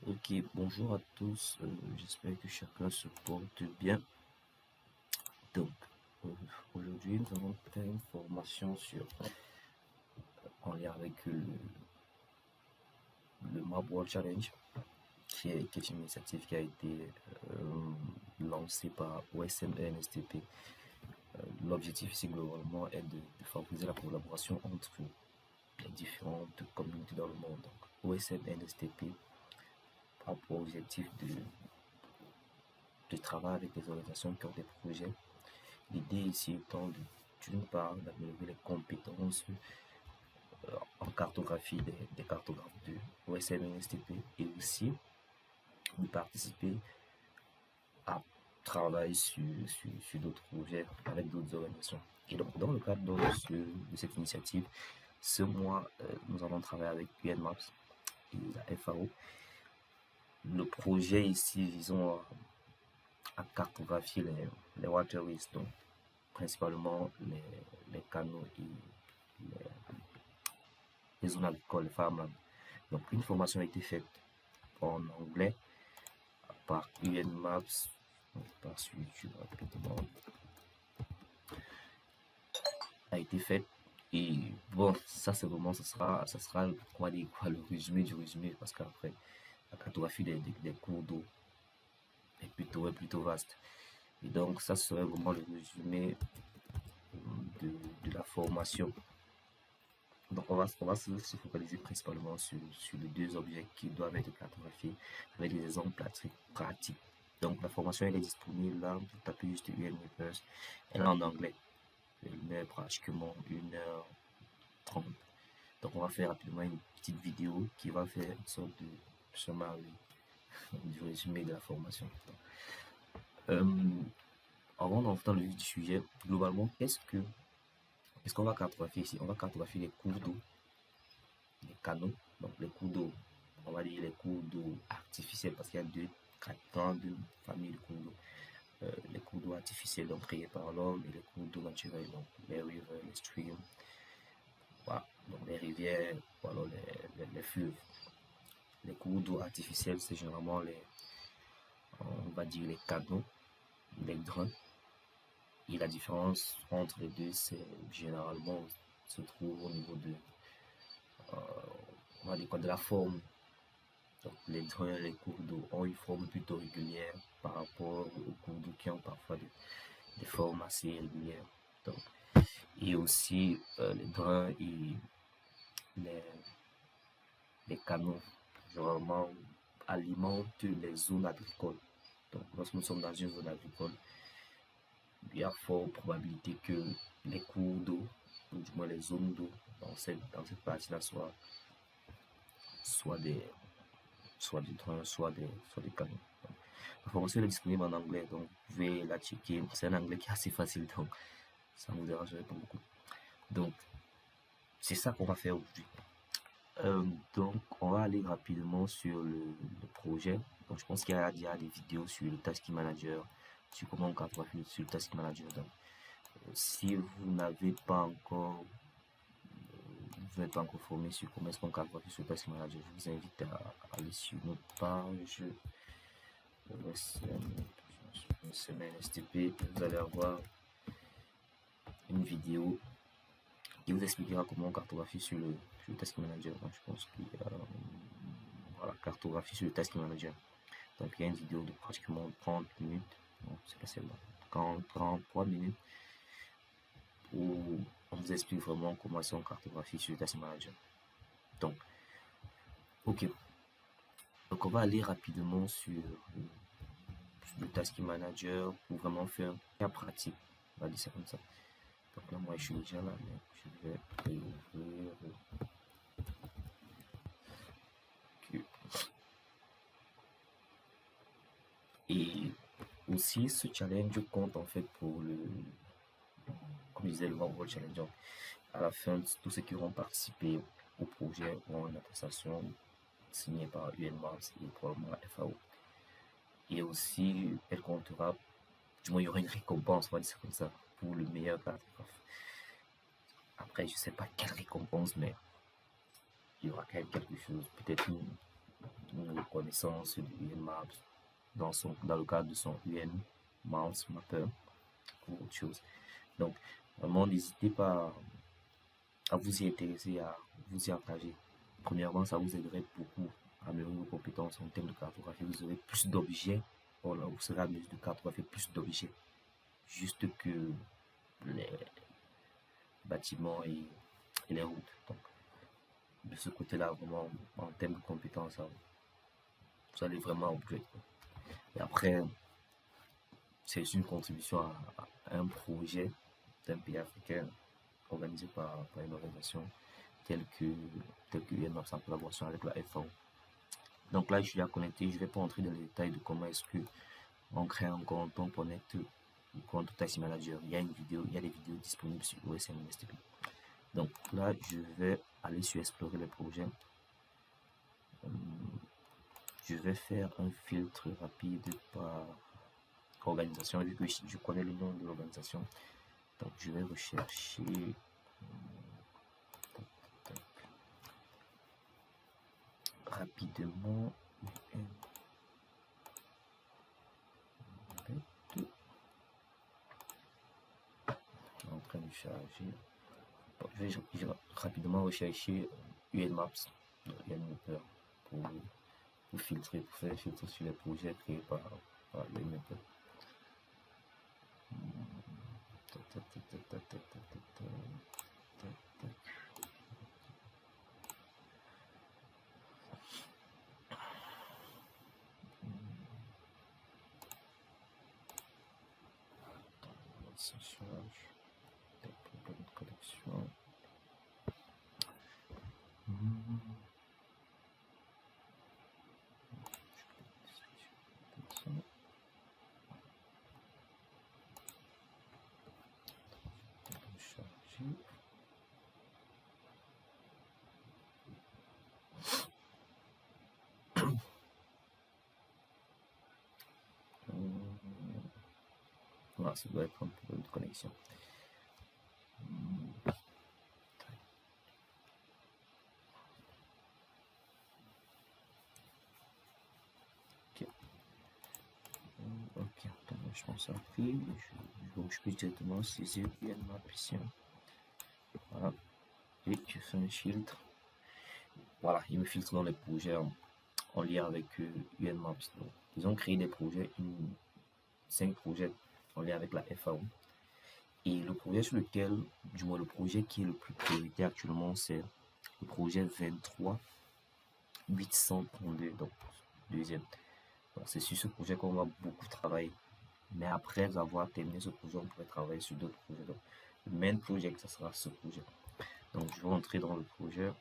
Ok, bonjour à tous, j'espère que chacun se porte bien. Donc, euh, aujourd'hui, nous allons faire une formation en lien avec le Map World Challenge, qui est une initiative qui a été lancée par OSM et NSTP. L'objectif ici, globalement, est de favoriser la collaboration entre les différentes communautés dans le monde. Donc, OSM et NSTP a pour objectif de travailler avec des organisations qui ont des projets. L'idée ici étant d'une part d'améliorer les compétences en cartographie des cartographes de OSM et NSTP et aussi de participer à travailler sur d'autres projets avec d'autres organisations. Et donc, dans le cadre de cette initiative, ce mois, nous allons travailler avec UNMAPS et la FAO. Le projet ici, visons à cartographier les waterways, donc principalement les canaux et les zones agricoles, les farmlands. Donc une formation a été faite en anglais par UNMAPS, par sur YouTube rapidement, a été faite. Et bon, ça c'est vraiment, ça sera quoi, le résumé du résumé, parce qu'après, la cartographie des cours d'eau est plutôt vaste. Et donc ça serait vraiment le résumé de la formation. Donc on va se focaliser principalement sur les deux objets qui doivent être cartographiés avec des exemples pratiques. Donc la formation elle est disponible là, vous tapez juste UNMapers, elle est en anglais. Elle met pratiquement 1h30. Donc on va faire rapidement une petite vidéo qui va faire une sorte de summary du résumé de la formation. Avant d'entrer dans le vif du sujet, globalement, qu'est-ce qu'on va cartographier ici? On va cartographier les cours d'eau, les canaux, donc les cours d'eau, on va dire les cours d'eau artificiels, parce qu'il y a deux grandes familles de cours d'eau. Les cours d'eau artificiels, donc créés par l'homme, et les cours d'eau naturels, donc les rivers, les streams, voilà, donc les rivières, voilà, les fleuves. Les cours d'eau artificiels, c'est généralement on va dire les canaux, les drains. Et la différence entre les deux, c'est généralement se trouve au niveau on va dire quoi, de la forme. Donc les drains, les cours d'eau ont une forme plutôt régulière par rapport aux cours d'eau qui ont parfois des formes assez irrégulières. Donc, et aussi les drains et les, les canaux généralement alimentent les zones agricoles. Donc lorsque nous sommes dans une zone agricole, il y a fort probabilité que les cours d'eau, ou du moins les zones d'eau dans cette partie-là soit des drains, soit des canaux. Donc, la formation est disponible en anglais, donc vous pouvez la checker. C'est un anglais qui est assez facile, donc ça ne vous dérangerait pas beaucoup. Donc, c'est ça qu'on va faire aujourd'hui. Donc, on va aller rapidement sur le projet. Donc, je pense qu'il y a déjà des vidéos sur le Task Manager, sur comment on cartographie sur le Task Manager. Donc, si vous n'avez pas encore formé sur comment est-ce qu'on cartographie sur le Task Manager, je vous invite à aller sur notre page semaine STP. Vous allez avoir une vidéo qui vous expliquera comment on cartographie sur le Task Manager. Donc, je pense qu'il y a voilà, cartographie sur le Task Manager. Donc il y a une vidéo de pratiquement 30 minutes, non c'est pas celle-là, 33 minutes où on vous explique vraiment comment est-ce qu'on cartographie sur le Task Manager. Donc, ok. Donc on va aller rapidement sur le Task Manager pour vraiment faire un cas pratique. On va dire ça comme ça. Donc là, moi, je suis déjà là, mais je vais réouvrir. Et aussi, ce challenge compte en fait pour comme je disais, le World Challenge. Donc, à la fin, tous ceux qui auront participé au projet auront une attestation signée par UNMAPS et probablement FAO. Et aussi, elle comptera, du moins, il y aura une récompense, on va dire ça comme ça, pour le meilleur cartographe. Après, je sais pas quelle récompense, mais il y aura quand même quelque chose, peut-être une connaissance de UNMaps dans le cadre de son UNMaps Mapper ou autre chose. Donc, vraiment, n'hésitez pas à vous y intéresser, à vous y engager. Premièrement, ça vous aiderait beaucoup à améliorer vos compétences en termes de cartographie. Vous aurez plus d'objets, voilà, vous serez à mesure de cartographier plus d'objets, juste que les bâtiments et les routes. Donc, de ce côté-là, vraiment, en termes de compétences, vous allez vraiment upgrade. Et après, c'est une contribution à un projet d'un pays africain organisé par une organisation telle que UNMaps en collaboration avec la FAO. Donc là, je suis déjà connecté. Je ne vais pas entrer dans les détails de comment est-ce que on crée un compte, on connecte le compte Taxi Manager. Il y a des vidéos disponibles sur OSM-STP. Donc là, je vais aller sur explorer les projets. Je vais faire un filtre rapide par organisation, vu que je connais le nom de l'organisation. Donc je vais rechercher rapidement en train de charger. Bon, je vais rapidement rechercher UNMaps pour filtrer, pour faire un filtre sur les projets créés par UNMapper. Ça charge. Problème de connexion. Voilà, ça doit être un problème de connexion. Ok, je pense à pris. Donc je peux directement saisir UNMaps ici. Voilà. Et je fais un filtre. Voilà, il me filtre dans les projets en lien avec UNMaps. Donc, ils ont créé des projets, 5 projets en lien avec la FAO. Et le projet sur lequel, du moins le projet qui est le plus prioritaire actuellement, c'est le projet 23832, donc deuxième. Donc c'est sur ce projet qu'on va beaucoup travailler. Mais après avoir terminé ce projet, on pourrait travailler sur d'autres projets. Donc le main project, ça sera ce projet. Donc je vais entrer dans le projet.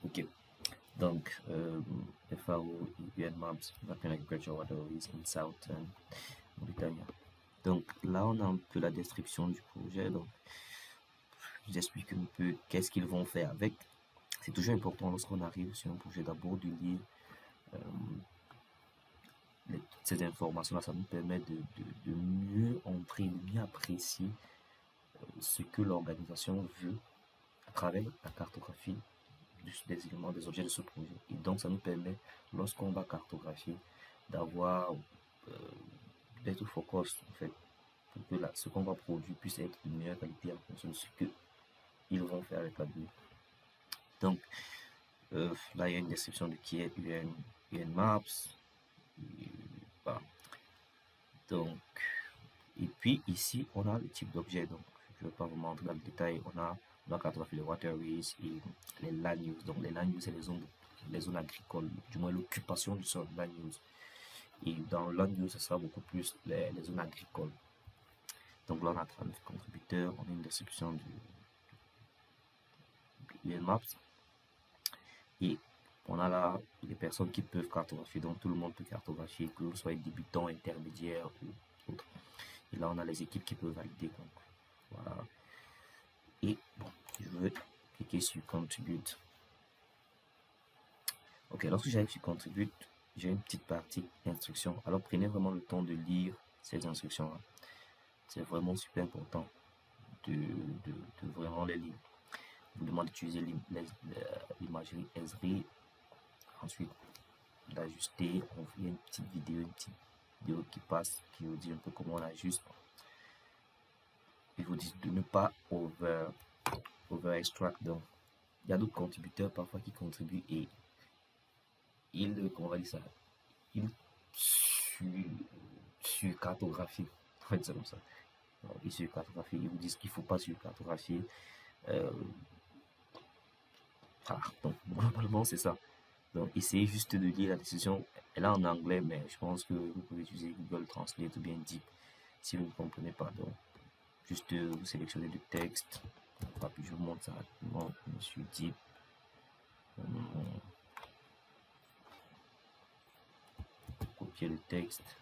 Ok, donc FAO et UNMaps, Mapping Agriculture Waterways in Southern Mauritania. Donc là, on a un peu la description du projet. Donc, je vous explique un peu qu'est-ce qu'ils vont faire avec. C'est toujours important lorsqu'on arrive sur un projet d'abord de lire toutes ces informations-là. Ça nous permet de mieux entrer, de mieux apprécier ce que l'organisation veut à travers la cartographie des éléments, des objets de ce projet. Et donc, ça nous permet, lorsqu'on va cartographier, d'avoir d'être focus, en fait, pour que ce qu'on va produire puisse être de meilleure qualité en fonction de ce qu'ils vont faire avec la donnée. Donc, là, il y a une description de qui est UNMaps. Voilà. Donc, et puis ici, on a le type d'objet. Donc, je ne vais pas vous montrer dans le détail. On a cartographier les waterways et les land use. Donc, les land use, c'est les zones agricoles, du moins l'occupation du sol, land use. Et dans land use, ce sera beaucoup plus les zones agricoles. Donc là, on a 39 contributeurs, on a une description du UNMaps. Et On a là des personnes qui peuvent cartographier, donc tout le monde peut cartographier, que vous soyez débutant, intermédiaire ou autre. Et là, on a les équipes qui peuvent valider. Donc, voilà. Et bon, je vais cliquer sur Contribute. Ok, lorsque j'arrive sur Contribute, j'ai une petite partie instructions. Alors, prenez vraiment le temps de lire ces instructions-là. C'est vraiment super important de vraiment les lire. Vous demande d'utiliser l'imagerie Esri. Ensuite, d'ajuster. On fait une petite vidéo qui passe, qui vous dit un peu comment on ajuste. Il vous dit de ne pas over extract. Donc, il y a d'autres contributeurs parfois qui contribuent et comment on va dire ça, ils sur-cartographient. On va dire ça comme ça. Donc, ils sur-cartographient. Ils vous disent qu'il ne faut pas sur-cartographier. Donc, globalement, c'est ça. Donc, essayez juste de lire la décision. Elle est en anglais, mais je pense que vous pouvez utiliser Google Translate ou bien Deep si vous ne comprenez pas. Donc, juste vous sélectionnez le texte. Puis je vous montre ça rapidement. Monsieur Deep. Copier le texte.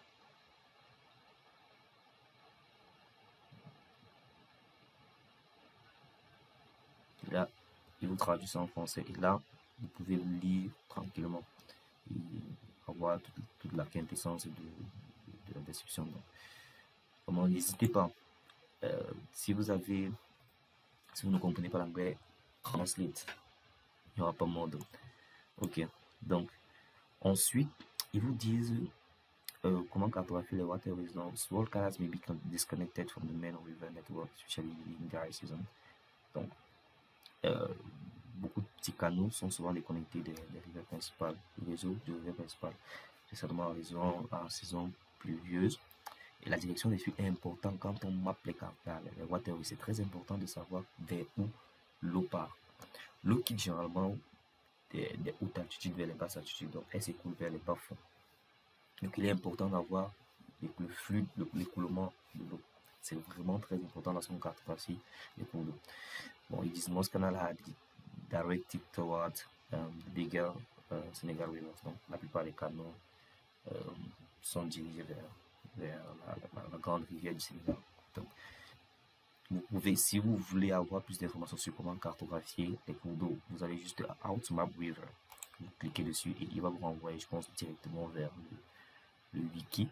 Et là, il vous traduit ça en français. Et là, vous pouvez le lire tranquillement et avoir toute la quintessence de la description. Donc, n'hésitez pas. Si vous ne comprenez pas l'anglais, translate. Il n'y aura pas mode. Ok. Donc, ensuite, ils vous disent comment cartographier les waterways. Donc, small canals may be disconnected from the main river network, especially in dry season. Donc, beaucoup de petits canaux sont souvent déconnectés des rivières principales, du réseau de rivières principales, spécialement en saison pluvieuse. Et la direction des flux est importante quand on mappe les waterways. C'est très important de savoir vers où l'eau part. L'eau quitte généralement des hautes altitudes vers les basses altitudes, donc elle s'écoule vers les bas fonds. Donc il est important d'avoir le flux, l'écoulement de l'eau. C'est vraiment très important dans son cartographie, les cours d'eau. Bon, ils disent most canal had directed towards bigger Senegal rivers. Donc la plupart des canaux sont dirigés vers la grande rivière du Sénégal. Donc, vous pouvez, si vous voulez avoir plus d'informations sur comment cartographier les cours d'eau, vous allez juste à Outmap River. Vous cliquez dessus et il va vous renvoyer, je pense, directement vers le wiki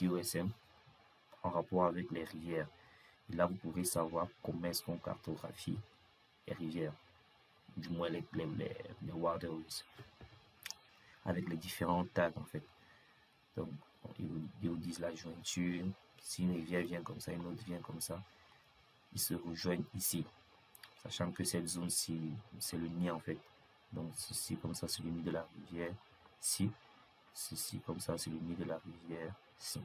OSM en rapport avec les rivières. Et là, vous pourrez savoir comment est-ce qu'on cartographie les rivières, du moins les waterways, avec les différents tags en fait. Donc, ils vous disent la jointure. Si une rivière vient comme ça, une autre vient comme ça, ils se rejoignent ici. Sachant que cette zone-ci, c'est le nid en fait. Donc, ceci comme ça, c'est le nid de la rivière. Ceci comme ça, c'est le nid de la rivière. Ci.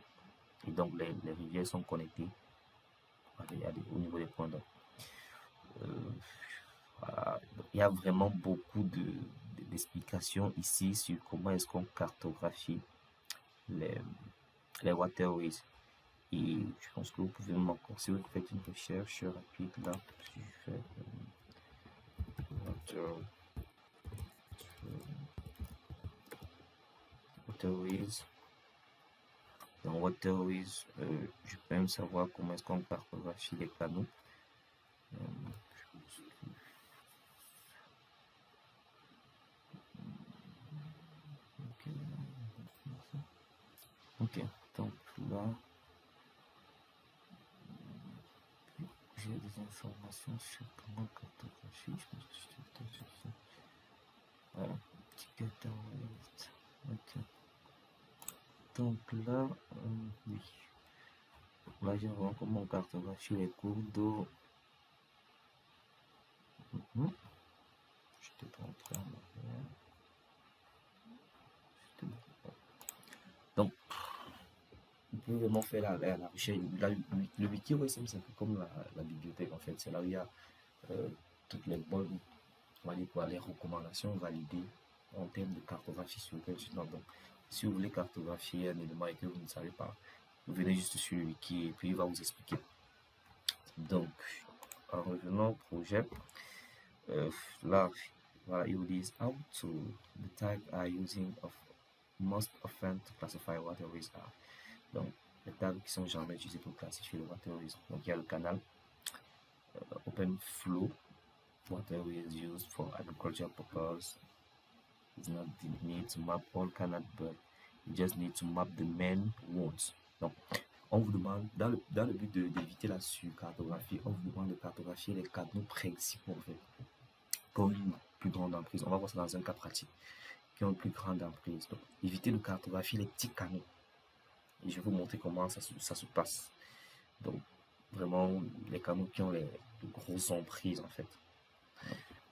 Et donc, les rivières sont connectées au niveau des points d'eau. Voilà. Il y a vraiment beaucoup d'explications ici sur comment est-ce qu'on cartographie les waterways. Et je pense que vous pouvez encore, si vous faites une recherche rapide là, si je fais waterways, dans waterways, je peux même savoir comment est-ce qu'on cartographie les canaux. Ok, donc là, j'ai des informations sur comment cartographier. Je pense que je suis peut-être sur ça. Voilà, ticket list. Ok. Donc là, oui. Là, j'ai vraiment comment cartographier les cours d'eau. Je te montre en arrière. Donc, vous pouvez vraiment faire la recherche. Le wiki OSM, c'est un peu comme la bibliothèque en fait. C'est là où il y a toutes les bonnes, on va dire quoi, les recommandations validées en termes de cartographie sur lequel je suis. Donc, si vous voulez cartographier un élément et que vous ne savez pas, vous venez juste sur le wiki et puis il va vous expliquer. Donc, en revenant au projet, là, voilà, ils vous disent how to the type are using of most often to classify waterways are. Donc, les tables qui sont jamais utilisées pour classifier les waterways. Donc, il y a le canal, open flow, waterways used for agricultural purpose. It's not the need to map all canal, but you just need to map the main ones. Donc, on vous demande, dans le but d'éviter la surcartographie, on vous demande de cartographier les canaux principaux, en fait, pour une plus grande emprise. On va voir ça dans un cas pratique, qui ont une plus grande emprise. Donc, évitez de cartographier les petits canaux. Et je vais vous montrer comment ça se passe. Donc, vraiment, les canaux qui ont les grosses emprises, en fait.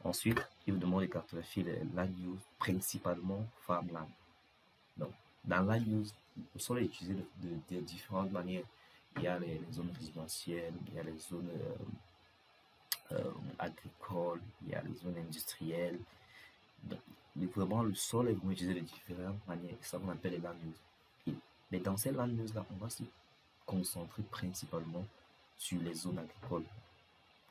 Ensuite, il vous demande de cartographier les land use, principalement farmland. Donc, dans land use, le sol est utilisé de différentes manières. Il y a les zones résidentielles, il y a les zones agricoles, il y a les zones industrielles. Donc, vraiment, le sol est vraiment utilisé de différentes manières. C'est ça qu'on appelle les land use. Mais dans ces land use-là, on va se concentrer principalement sur les zones agricoles.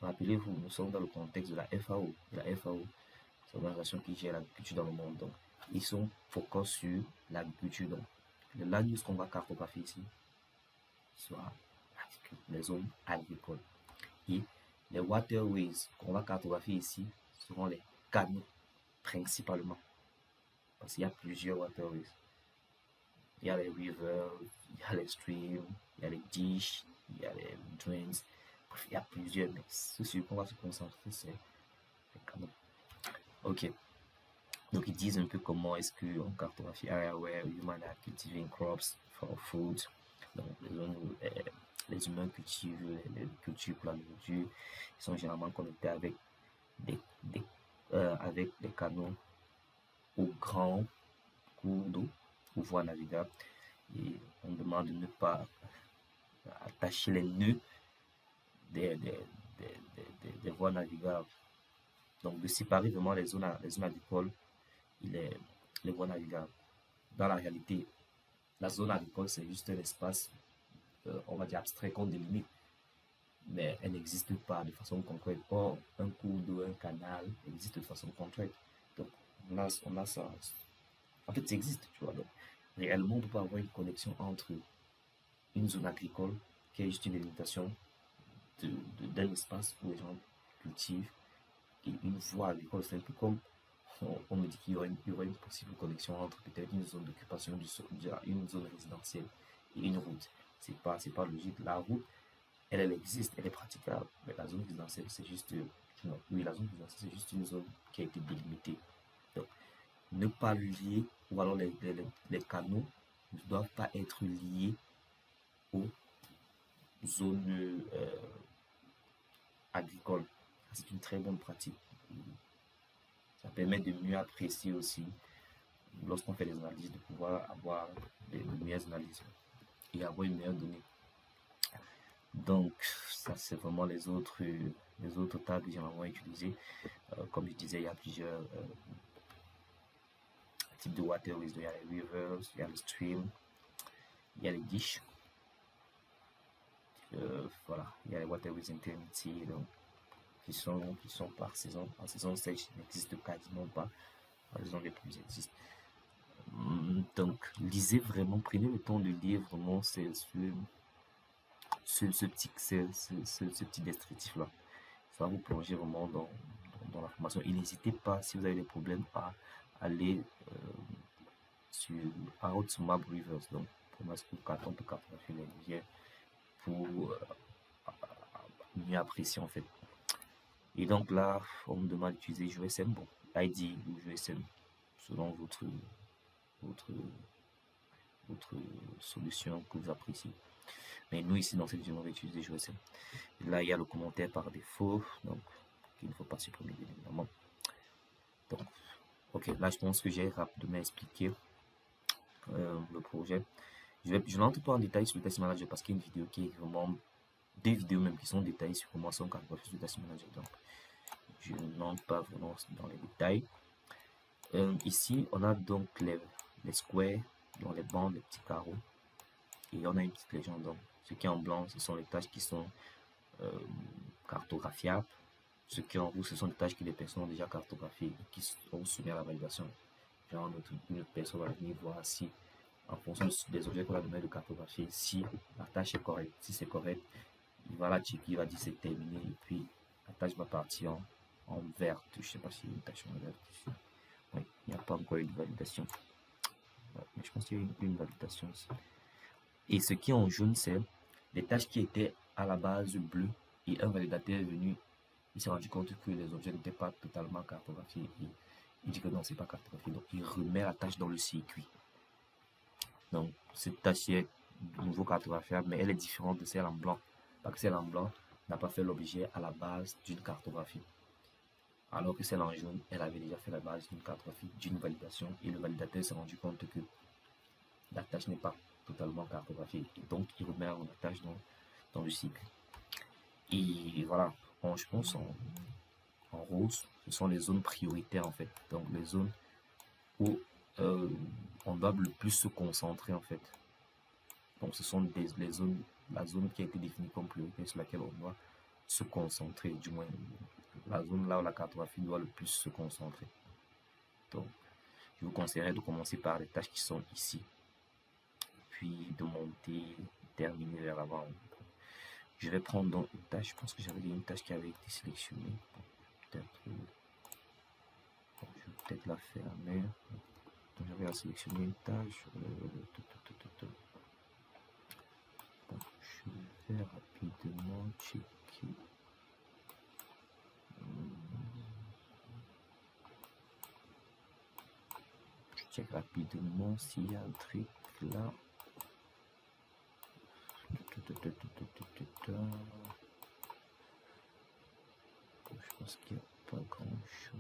Rappelez-vous, nous sommes dans le contexte de la FAO. La FAO, c'est l'organisation qui gère l'agriculture dans le monde. Donc, ils sont focus sur l'agriculture. Donc, le land use qu'on va cartographier ici sera les zones agricoles. Et les waterways qu'on va cartographier ici seront les canaux, principalement. Parce qu'il y a plusieurs waterways. Il y a les rivers, il y a les streams, il y a les ditches, il y a les drains. Bref, il y a plusieurs, mais ce sur quoi on va se concentrer, c'est les canaux. Ok. Donc, ils disent un peu comment est-ce qu'on cartographie area where human are cultivating crops for food. Donc, les zones où les humains cultivent les cultures pour la nourriture. Ils sont généralement connectés avec avec des canaux ou grands cours d'eau ou voies navigables. Et on demande de ne pas attacher les nœuds des voies navigables. Donc, de séparer vraiment les zones agricoles et les voies navigables. Dans la réalité, la zone agricole, c'est juste un espace, on va dire, abstrait qu'on délimite. Mais elle n'existe pas de façon concrète. Or, un cours d'eau, un canal existe de façon concrète. Donc, on a ça. En fait, ça existe, tu vois. Donc, réellement, on ne peut pas avoir une connexion entre une zone agricole, qui est juste une délimitation d'un espace où les gens cultivent, et une voie agricole. C'est un peu comme on me dit qu'il y aurait une possible connexion entre peut-être une zone d'occupation une zone résidentielle et une route. C'est pas logique. La route, elle existe, elle est praticable, mais la zone résidentielle, c'est juste la zone résidentielle, c'est juste une zone qui a été délimitée. Donc, ne pas lier, ou alors les canaux ne doivent pas être liés aux zones agricoles. C'est une très bonne pratique. Ça permet de mieux apprécier aussi, lorsqu'on fait des analyses, de pouvoir avoir de meilleures analyses et avoir une meilleure donnée. Donc, ça, c'est vraiment les autres tables généralement utilisées. Comme je disais, il y a plusieurs types de waterways. Il y a les rivers, il y a les streams, il y a les ditches. Voilà, il y a les waterways intermédiaires, donc, qui sont par saison. En saison sèche, ils n'existent quasiment pas. En saison les pluies existent. Donc, lisez vraiment, prenez le temps de lire vraiment ce petit descriptif là. Ça va vous plonger vraiment dans la formation. Et n'hésitez pas, si vous avez des problèmes, à aller sur How to Map Rivers. Donc, pour on peut cartographier les rivières pour mieux apprécier en fait. Et donc là, on me demande d'utiliser GeoSM, bon, ID ou GeoSM, selon votre solution que vous appréciez. Mais nous ici dans cette vidéo, on va utiliser GeoSM. Et là, il y a le commentaire par défaut, donc qu'il ne faut pas supprimer bien évidemment. Donc, ok, là je pense que j'ai rapidement expliqué le projet. Je n'entre pas en détail sur le test manager parce qu'il y a une vidéo qui est vraiment, deux vidéos même qui sont détaillées sur comment on cartographie sur le test manager. Donc, je n'entre pas vraiment dans les détails. Ici, on a donc les squares, dans les bandes, les petits carreaux. Et on a une petite légende. Donc, ce qui est en blanc, ce sont les tâches qui sont cartographiables. Ce qui est en rouge, ce sont des tâches que les personnes ont déjà cartographiées et qui sont soumises à la validation. Genre, une autre personne va venir voir si, en fonction des objets qu'on a donné de cartographier, si la tâche est correcte. Si c'est correct, il va la checker, il va dire c'est terminé, et puis la tâche va partir en verte. Je ne sais pas s'il y a une tâche en verte ici. Oui, il n'y a pas encore eu de validation. Ouais, mais je pense qu'il y a une validation ici. Et ce qui est en jaune, c'est les tâches qui étaient à la base bleues, et un validateur est venu, il s'est rendu compte que les objets n'étaient pas totalement cartographiés. Et il dit que non, c'est pas cartographié. Donc, il remet la tâche dans le circuit. Donc, cette tâche est nouveau cartographiable, mais elle est différente de celle en blanc. Parce que celle en blanc n'a pas fait l'objet à la base d'une cartographie. Alors que celle en jaune, elle avait déjà fait la base d'une cartographie, d'une validation. Et le validateur s'est rendu compte que la tâche n'est pas totalement cartographiée. Et donc, il remet la tâche dans le cycle. Et voilà, je pense en rose, ce sont les zones prioritaires en fait. Donc, les zones où on doit le plus se concentrer en fait. Donc ce sont les zones, la zone qui a été définie comme priorité sur laquelle on doit se concentrer, du moins la zone là où la cartographie doit le plus se concentrer. Donc je vous conseillerais de commencer par les tâches qui sont ici, puis de monter, terminer vers l'avant. Je vais prendre donc une tâche, je pense que j'avais une tâche qui avait été sélectionnée. Peut-être, je vais peut-être la fermer. Donc j'avais à sélectionner une tâche. Bon, je vais rapidement checker. Je check rapidement s'il y a un truc là. Je pense qu'il n'y a pas grand chose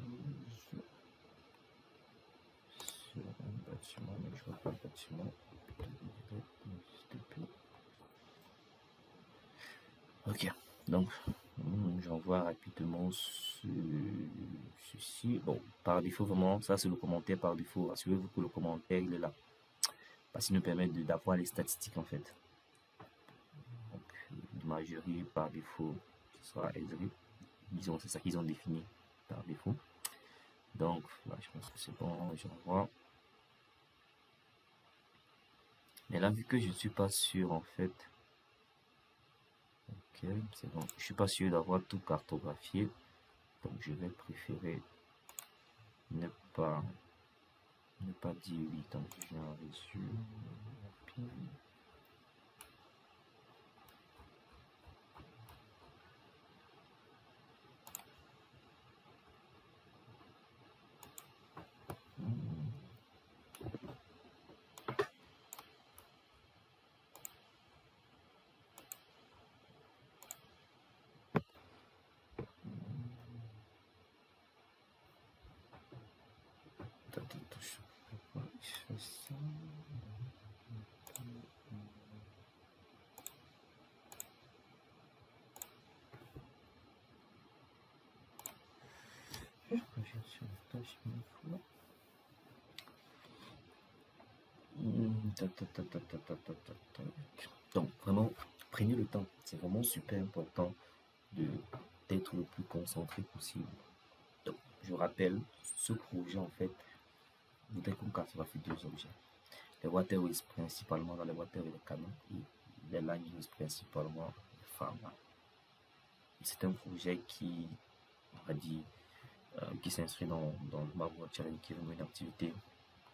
sur un bâtiment, mais je vois pas le bâtiment. Ok, donc j'envoie rapidement ceci. Bon, par défaut, vraiment, ça c'est le commentaire par défaut. Assurez-vous que le commentaire il est là. Parce qu'il nous permet d'avoir les statistiques en fait. Donc, l'imagerie par défaut, ce sera Esri. Disons, c'est ça qu'ils ont défini par défaut. Donc, là, je pense que c'est bon, j'envoie. Mais là, vu que je ne suis pas sûr en fait. Ok, c'est bon. Je suis pas sûr d'avoir tout cartographié. Donc, je vais préférer ne pas dire oui. Donc, je vais en résume. Donc vraiment, prenez le temps. C'est vraiment super important d'être le plus concentré possible. Donc, je rappelle, ce projet en fait voudrait qu'on cartographie deux objets. Les waterways principalement dans les waterways et les canaux et les land use principalement les pharma. C'est un projet qui, on va dire, qui s'inscrit dans le Map World Challenge, qui est vraiment une activité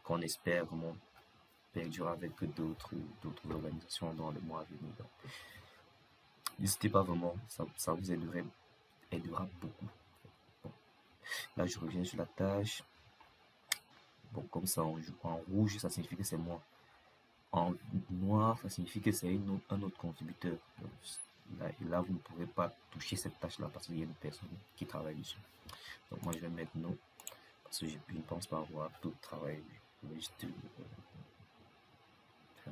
qu'on espère vraiment perdurer avec d'autres organisations dans les mois à venir. N'hésitez pas vraiment, ça vous aidera beaucoup. Bon. Là, je reviens sur la tâche. Bon, comme ça, en rouge, ça signifie que c'est moi. En noir, ça signifie que c'est un autre contributeur. Donc, là, vous ne pourrez pas toucher cette tâche-là parce qu'il y a une personne qui travaille dessus. Donc, moi, je vais mettre non parce que je ne pense pas avoir tout le travail. Je vais juste faire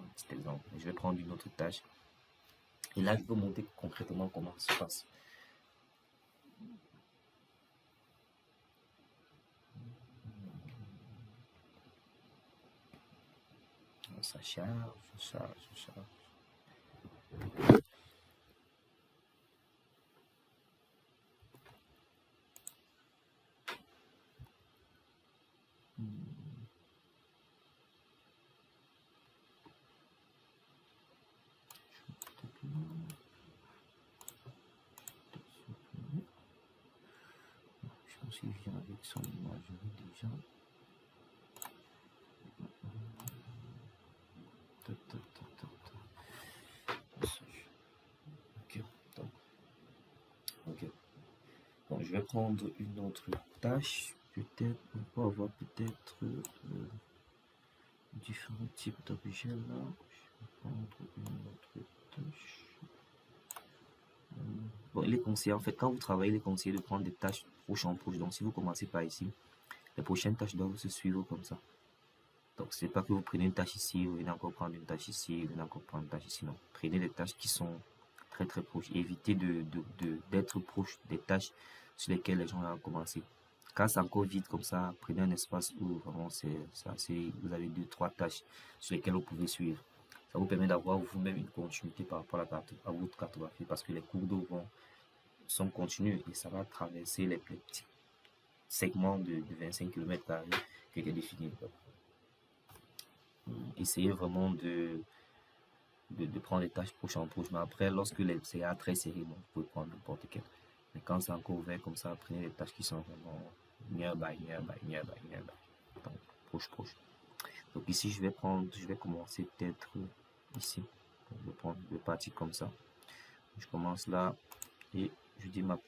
un petit exemple. Je vais prendre une autre tâche. Et là, je vais montrer concrètement comment ça se passe. Ça charge. s'il vient avec son imagerie déjà. Ok, donc, ok. Bon, je vais prendre une autre tâche. Peut-être, on va avoir peut-être différents types d'objets là. Je vais prendre une autre tâche. Bon, il est conseillé, en fait, quand vous travaillez, il est conseillé de prendre des tâches proches en proche. Donc, si vous commencez par ici, les prochaines tâches doivent se suivre comme ça. Donc, c'est pas que vous prenez une tâche ici, vous venez encore prendre une tâche ici, vous venez encore prendre une tâche ici. Non, prenez des tâches qui sont très très proches. Évitez d'être proche des tâches sur lesquelles les gens vont commencer. Quand c'est encore vide comme ça, prenez un espace où vraiment c'est assez, vous avez 2-3 tâches sur lesquelles vous pouvez suivre. Ça vous permet d'avoir vous-même une continuité par rapport à votre cartographie parce que les cours d'eau sont continus et ça va traverser les petits segments de 25 km que j'ai définis. Essayez vraiment de prendre les tâches proches en proche. Mais après, lorsque c'est très serré, bon, vous pouvez prendre n'importe quel. Mais quand c'est encore ouvert comme ça, prenez les tâches qui sont vraiment nearby. Donc, proche. Donc ici, je vais commencer peut-être ici. Je vais prendre le parti comme ça. Je commence là et je dis map.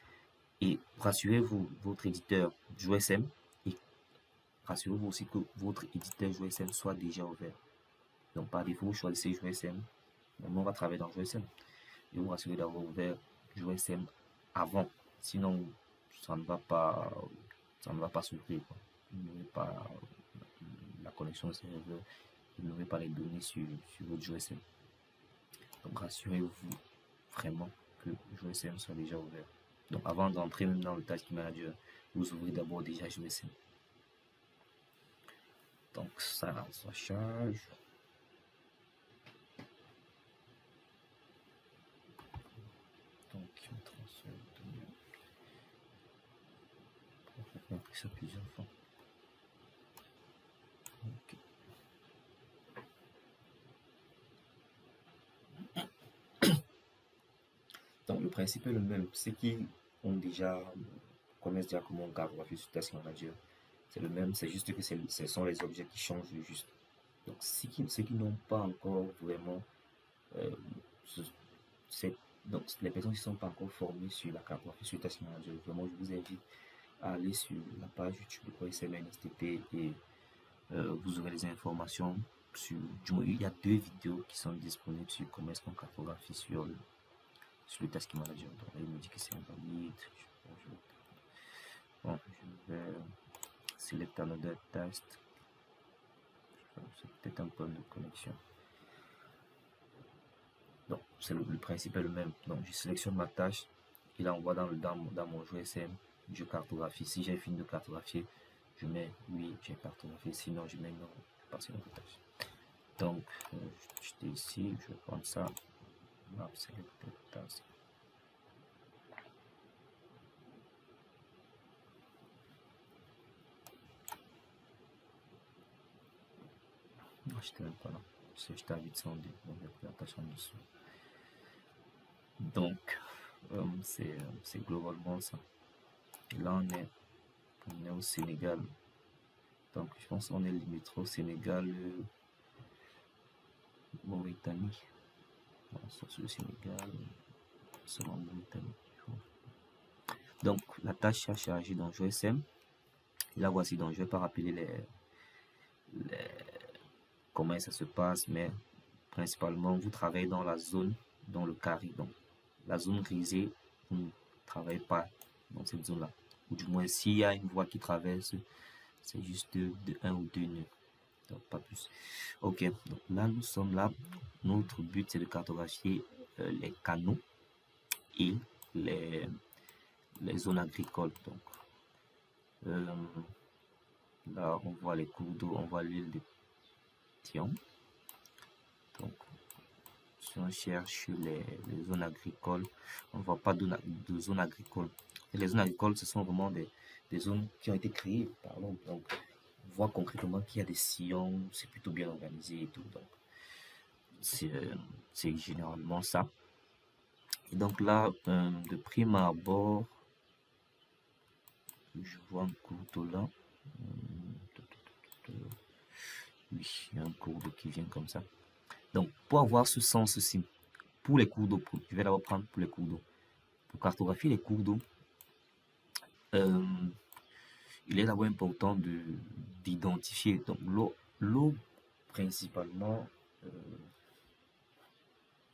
Et rassurez-vous, votre éditeur JOSM, et rassurez-vous aussi que votre éditeur JOSM soit déjà ouvert. Donc par défaut, vous choisissez JOSM. On va travailler dans JOSM. Et vous rassurez d'avoir ouvert JOSM avant. Sinon, ça ne va pas s'ouvrir. Vous n'aurez pas la connexion serveur, vous n'aurez pas les données sur votre JOSM. Donc rassurez-vous vraiment que JOSM soit déjà ouvert. Donc avant d'entrer même dans le Task Manager, vous ouvrez d'abord déjà JOSM. Donc ça charge. Donc on transfère de données. On a pris ça plusieurs fois. Ok. Donc le principe est le même. Ceux qui ont déjà connaissent déjà comment on cartographie sur Task Manager, c'est le même, c'est juste que ce sont les objets qui changent juste. Donc ceux qui n'ont pas encore vraiment donc les personnes qui ne sont pas encore formées sur la cartographie sur Task Manager, vraiment je vous invite à aller sur la page YouTube de OSMNSTP et vous aurez les informations sur, du moins il y a 2 vidéos qui sont disponibles sur comment est-ce qu'on cartographie sur le Task Manager. Donc là, il me dit que c'est invalide. Bon, je vais select another test. C'est peut-être un problème de connexion. Donc, c'est le principe est le même. Donc, je sélectionne ma tâche. Il envoie dans mon JOSM. Je cartographie. Si j'ai fini de cartographier, je mets oui, j'ai cartographié. Sinon, je mets non, je passe à une autre tâche. Donc, j'étais ici. Je vais prendre ça. Map selected task. J'étais même pas là. J'étais à 800, donc j'ai pris la tâche en dessous. Donc, c'est globalement ça. Et là, on est au Sénégal. Donc, je pense qu'on est limitrophe Sénégal, Mauritanie. Bon, sur le Sénégal, selon Mauritanie. Donc, la tâche a chargé dans JOSM. Et là, voici. Donc, je ne vais pas rappeler comment ça se passe, mais principalement, vous travaillez dans la zone, dans le carré. Donc, la zone grisée, vous ne travaillez pas dans cette zone-là. Ou du moins, s'il y a une voie qui traverse, c'est juste de 1 ou 2 nœuds. Donc, pas plus. Ok, donc là, nous sommes là. Notre but, c'est de cartographier les canaux et les zones agricoles. Donc, là, on voit les cours d'eau, on voit l'île de Tian. Donc, si on cherche les zones agricoles, on ne voit pas de zones agricoles. Et les zones agricoles, ce sont vraiment des zones qui ont été créées par l'homme. Donc, on voit concrètement qu'il y a des sillons, c'est plutôt bien organisé et tout. Donc, c'est généralement ça. Et donc là, de prime abord, Je vois un cours d'eau là. Oui, il y a un cours d'eau qui vient comme ça. Donc, pour avoir ce sens-ci, pour les cours d'eau, je vais d'abord prendre pour les cours d'eau. Pour cartographier les cours d'eau, il est d'abord important d'identifier. Donc, l'eau principalement,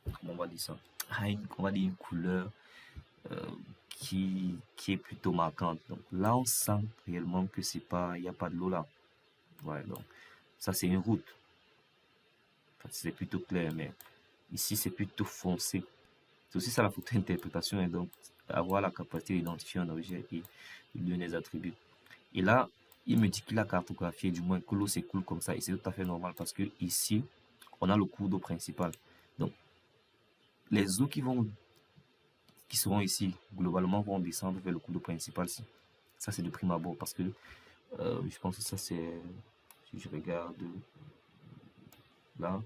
comment on va dire ça, a on va dire une couleur euh, qui est plutôt marquante. Donc là, on sent réellement que c'est pas, il n'y a pas de l'eau là. Ouais, donc ça c'est une route. Enfin, c'est plutôt clair, mais ici c'est plutôt foncé. C'est aussi ça la photo interprétation, et donc avoir la capacité d'identifier un objet et de donner des attributs. Et là, il me dit qu'il a cartographié, du moins que l'eau s'écoule comme ça, et c'est tout à fait normal parce que ici, on a le cours d'eau principal. Donc, les eaux qui seront ici, globalement, vont descendre vers le cours d'eau principal. Ça, c'est de prime abord parce que je pense que ça, c'est, si je regarde là,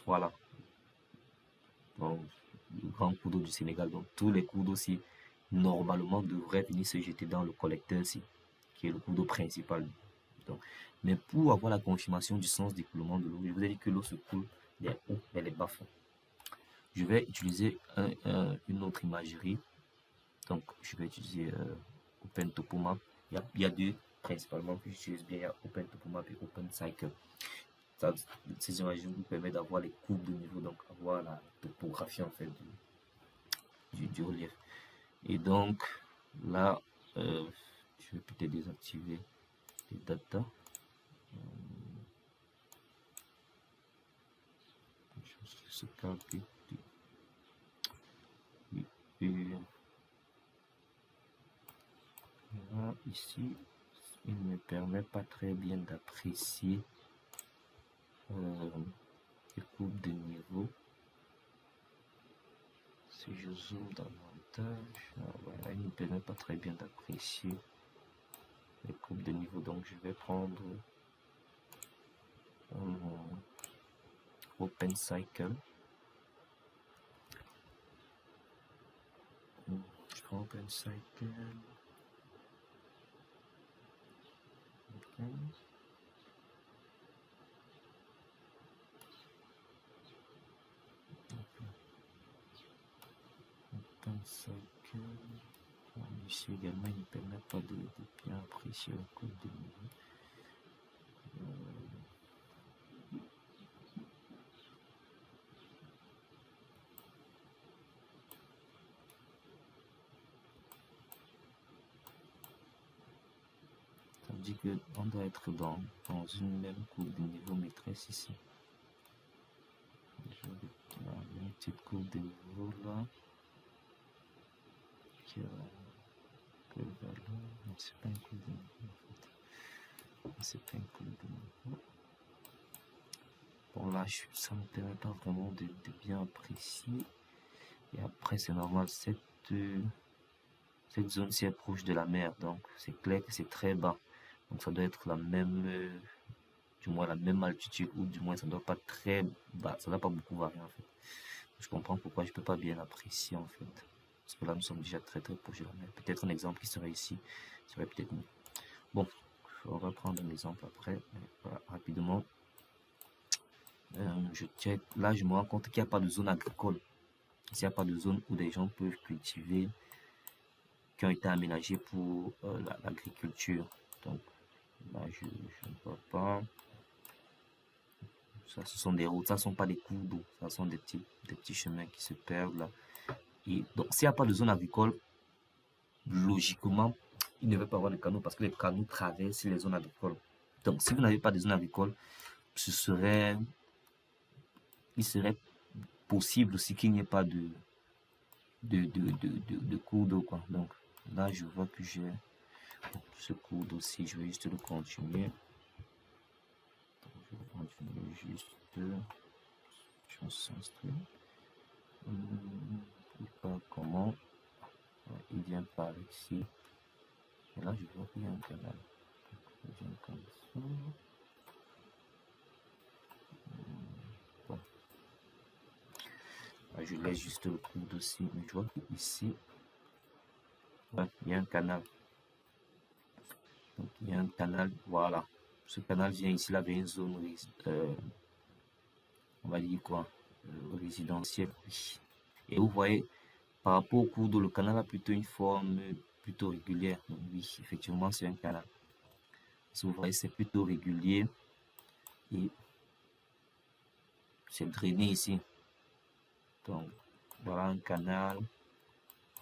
voilà, donc, le grand cours d'eau du Sénégal. Donc, tous les cours d'eau-ci, normalement, devraient venir se jeter dans le collecteur-ci, qui est le cours d'eau principal. Donc, mais pour avoir la confirmation du sens d'écoulement de l'eau, je vous ai dit que l'eau se coule des hauts vers les bas-fonds. Je vais utiliser une autre imagerie. Donc, je vais utiliser OpenTopoMap. Il y a deux principalement que j'utilise bien. Il y a OpenTopoMap et OpenCycle. Ces images vous permettent d'avoir les courbes de niveau, donc avoir la topographie en fait du relief. Et donc là, je vais peut-être désactiver les data. Ce calcul. Et là, ici, il ne me permet pas très bien d'apprécier les courbes de niveau. Si je zoome davantage, voilà, il ne me permet pas très bien d'apprécier les courbes de niveau. Donc je vais prendre OpenCycle. Je prends OpenCycle. Okay. OpenCycle. Ici également, il ne permet pas de bien apprécier la courbe de niveau. Ça veut dire qu'on doit être dans une même courbe de niveau maîtresse ici. Je vais une petite courbe de niveau là. Qui a quelle valeur? Non, c'est pas une courbe de niveau en fait. C'est pas une courbe de niveau. Bon là, ça ne me permet pas vraiment de bien apprécier. Et après, c'est normal, cette zone-ci est proche de la mer, donc c'est clair que c'est très bas. Donc ça doit être la même, du moins la même altitude, ou du moins ça ne doit pas très bas, ça ne doit pas beaucoup varier en fait. Je comprends pourquoi je ne peux pas bien apprécier en fait. Parce que là, nous sommes déjà très très proches de la mer. Peut-être un exemple qui serait ici serait peut-être mieux. Bon, on va prendre un exemple après. Voilà, rapidement. Je check. Là, je me rends compte qu'il n'y a pas de zone agricole. Ici, il n'y a pas de zone où des gens peuvent cultiver, qui ont été aménagés pour l'agriculture. Donc, là, je ne vois pas. Ça, ce sont des routes, ça ne sont pas des cours d'eau. Ça sont des petits chemins qui se perdent là. Et donc, s'il n'y a pas de zone agricole, logiquement, il ne veut pas avoir de canaux parce que les canaux traversent les zones agricoles. Donc, si vous n'avez pas de zone agricole, il serait possible aussi qu'il n'y ait pas de cours d'eau, quoi. Donc, là, je vois que j'ai ce cours d'eau aussi. Je vais juste le continuer. Je vais continuer juste. Je s'instruire. Il part comment? Il vient par ici. Et là, je vois qu'il y a un canal. Il vient comme ça. Bon. Je laisse juste le cours aussi. Mais je vois qu'ici, Ouais, il y a un canal. Donc, il y a un canal, voilà. Ce canal vient ici, là, vers une zone, on va dire quoi, résidentielle. Oui. Et vous voyez, par rapport au cours d'eau, le canal a plutôt une forme plutôt régulière. Donc, oui, effectivement, c'est un canal. Si vous voyez, c'est plutôt régulier et c'est drainé ici. Donc, voilà un canal,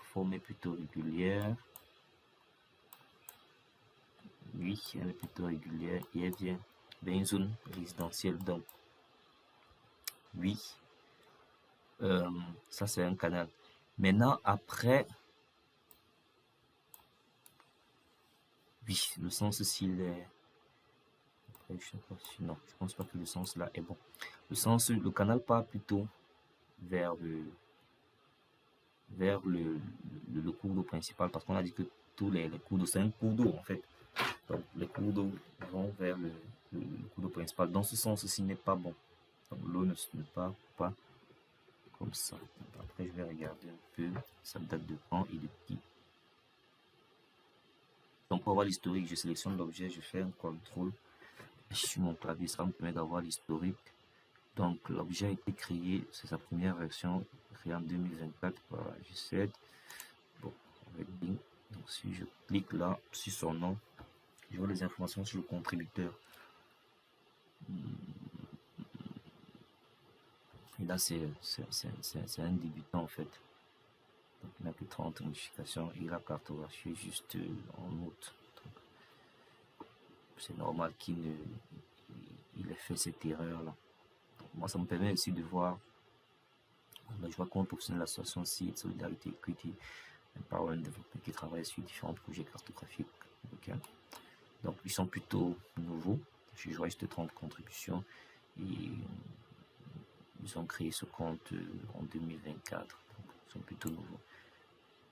forme est plutôt régulière. Oui, elle est plutôt régulière et elle vient vers une zone résidentielle. Donc, oui, ça c'est un canal. Maintenant, après, oui, le sens s'il est. Après, je sais pas si non, je pense pas que le sens là est bon. Le canal part plutôt vers le cours d'eau principal parce qu'on a dit que tous les cours d'eau, c'est un cours d'eau en fait. Donc les cours d'eau vont vers le cours d'eau principal. Dans ce sens-ci n'est pas bon. Donc l'eau ne part pas comme ça. Après, je vais regarder un peu. Ça date de quand et de qui. Donc pour avoir l'historique, je sélectionne l'objet, je fais un contrôle sur mon clavier, ça me permet d'avoir l'historique. Donc l'objet a été créé, c'est sa première version, créée en 2024 par G7. Bon, avec Bing. Donc si je clique là sur son nom, je vois les informations sur le contributeur. Et là c'est un débutant en fait. Donc il n'a que 30 modifications. Il a cartographié juste en août. C'est normal qu'il ait fait cette erreur là. Donc, moi ça me permet aussi de voir. Je vois compte professionnel de l'association CID, Solidarité, Equity, Empower and Development qui travaille sur différents projets cartographiques. Okay. Donc ils sont plutôt nouveaux. Je vois juste 30 contributions et ils ont créé ce compte en 2024. Donc, ils sont plutôt nouveaux.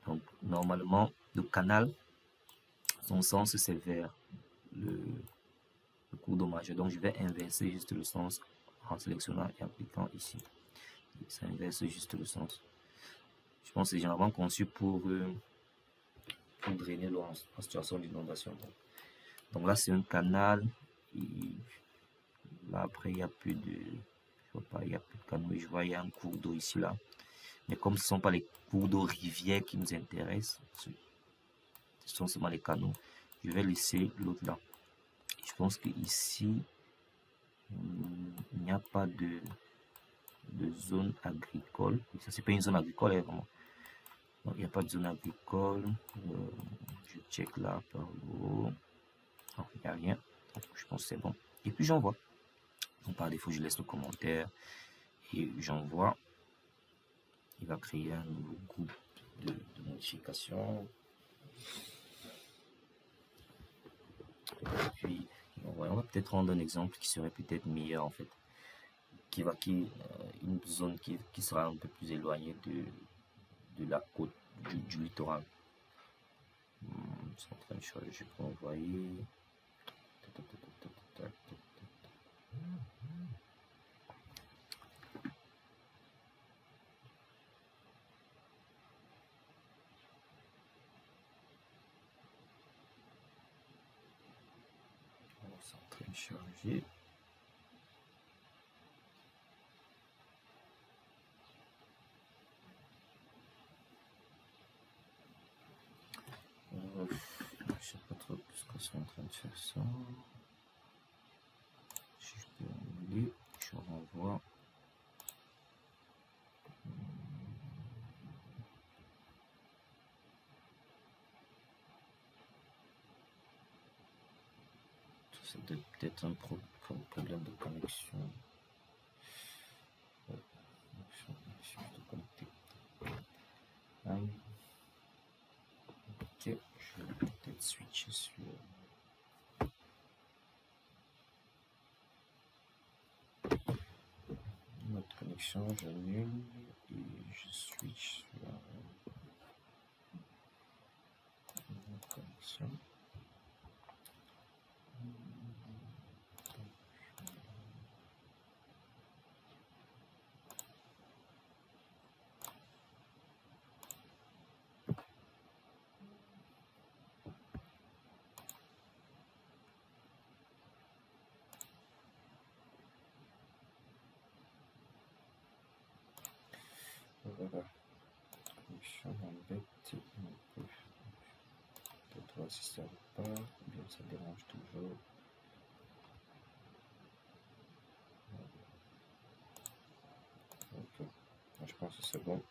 Donc normalement le canal, son sens c'est vers le cours d'eau majeur. Donc je vais inverser juste le sens en sélectionnant et appliquant ici. Ça inverse juste le sens. Je pense que c'est généralement conçu pour drainer l'eau en situation d'inondation. Donc là, c'est un canal. Et là, après, il n'y a plus de. Je vois pas, il n'y a plus de canaux. Je vois, il y a un cours d'eau ici, là. Mais comme ce ne sont pas les cours d'eau rivières qui nous intéressent, ce sont seulement les canaux, je vais laisser l'autre là. Je pense qu'ici, il n'y a pas de zone agricole. Ça, c'est pas une zone agricole, hein, vraiment. Donc, il n'y a pas de zone agricole. Je check là par haut. Non, il n'y a rien. Donc, je pense que c'est bon. Et puis j'envoie. Donc par défaut, je laisse le commentaire et j'envoie. Il va créer un nouveau groupe de modification. Et puis, on va peut-être rendre un exemple qui serait peut-être meilleur en fait. Une zone qui sera un peu plus éloignée de la côte, du littoral. C'est en train de changer, je peux envoyer. C'est en train de charger. Je sais pas trop ce que c'est en train de faire ça. Si je peux annuler, je renvoie. C'est peut-être un problème de connexion. Ok, je vais peut-être switcher sur notre connexion, j'annule et je switch sur notre connexion. ça m'embête un peu. Peut-être voir si ça va pas, ou bien ça dérange toujours. Ok, je pense que c'est bon.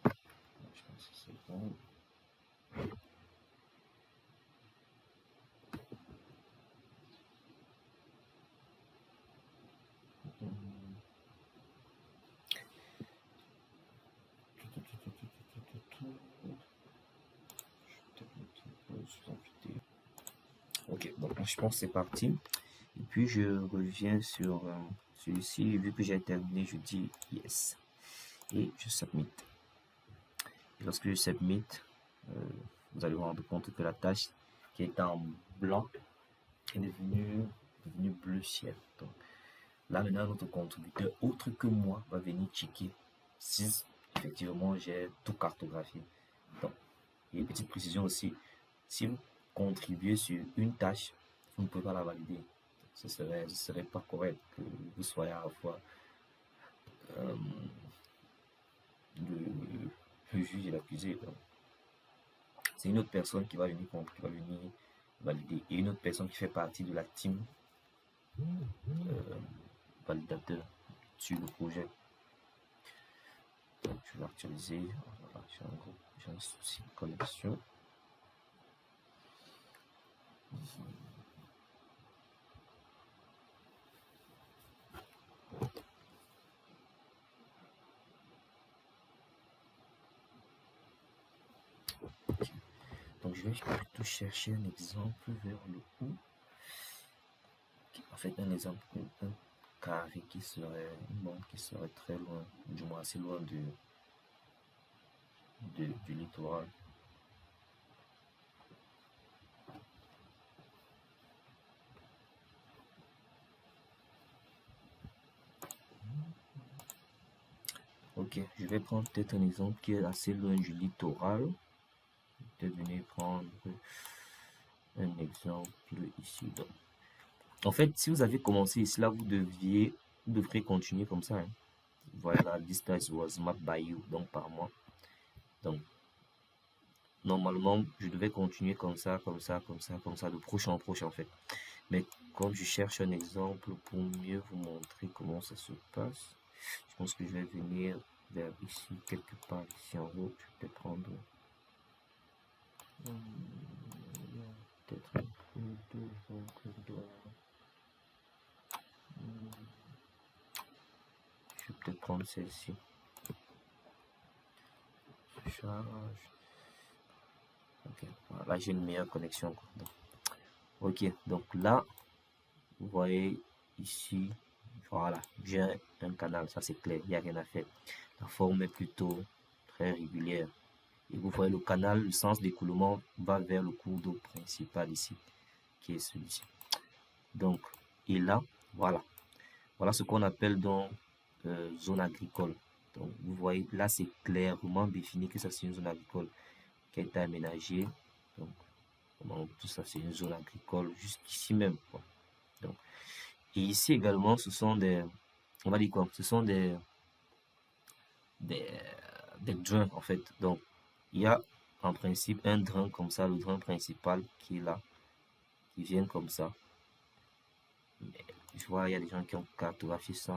Je pense que c'est bon. Ok, donc je pense que c'est parti. Et puis je reviens sur celui-ci. Vu que j'ai terminé, je dis yes. Et je submit. Et lorsque je submit, vous allez vous rendre compte que la tâche qui est en blanc est devenue bleu ciel. Donc là maintenant notre contributeur autre que moi va venir checker si effectivement j'ai tout cartographié. Donc il y a une petite précision aussi. Si vous contribuez sur une tâche, vous ne pouvez pas la valider. Ce serait pas correct que vous soyez à la fois euh, le juge et l'accusé. C'est une autre personne qui va venir valider. Et une autre personne qui fait partie de la team validateur sur le projet. Donc, je vais actualiser. Voilà, j'ai un souci de connexion. Donc je vais plutôt chercher un exemple vers le haut. En fait, un exemple, un carré qui serait qui serait très loin, du moins assez loin du littoral. Ok, je vais prendre peut-être un exemple qui est assez loin du littoral. Je vais venir prendre un exemple ici. Donc, en fait, si vous avez commencé ici, là, vous devrez continuer comme ça. Hein. Voilà, distance was mapped by you, donc par moi. Donc, normalement, je devais continuer comme ça, comme ça, comme ça, comme ça, de proche en proche en fait. Mais comme je cherche un exemple pour mieux vous montrer comment ça se passe, je pense que je vais venir vers ici, quelque part ici en haut. Je vais peut-être prendre peut-être un peu devant que je dois. Je vais peut-être prendre celle-ci. Charge. Ok, voilà, j'ai une meilleure connexion. Ok, donc là, vous voyez ici, voilà, j'ai un canal, ça c'est clair, il n'y a rien à faire. La forme est plutôt très régulière. Et vous voyez le canal, le sens d'écoulement va vers le cours d'eau principal ici, qui est celui-ci. Donc, et là, voilà. Voilà ce qu'on appelle donc zone agricole. Donc, vous voyez, là, c'est clairement défini que ça, c'est une zone agricole qui a été aménagée. Donc, tout ça, c'est une zone agricole jusqu'ici même. Quoi. Donc, et ici également, ce sont des, on va dire quoi, ce sont des, des drains en fait. Donc, il y a en principe un drain comme ça, le drain principal qui est là, qui vient comme ça. Mais je vois, il y a des gens qui ont cartographié ça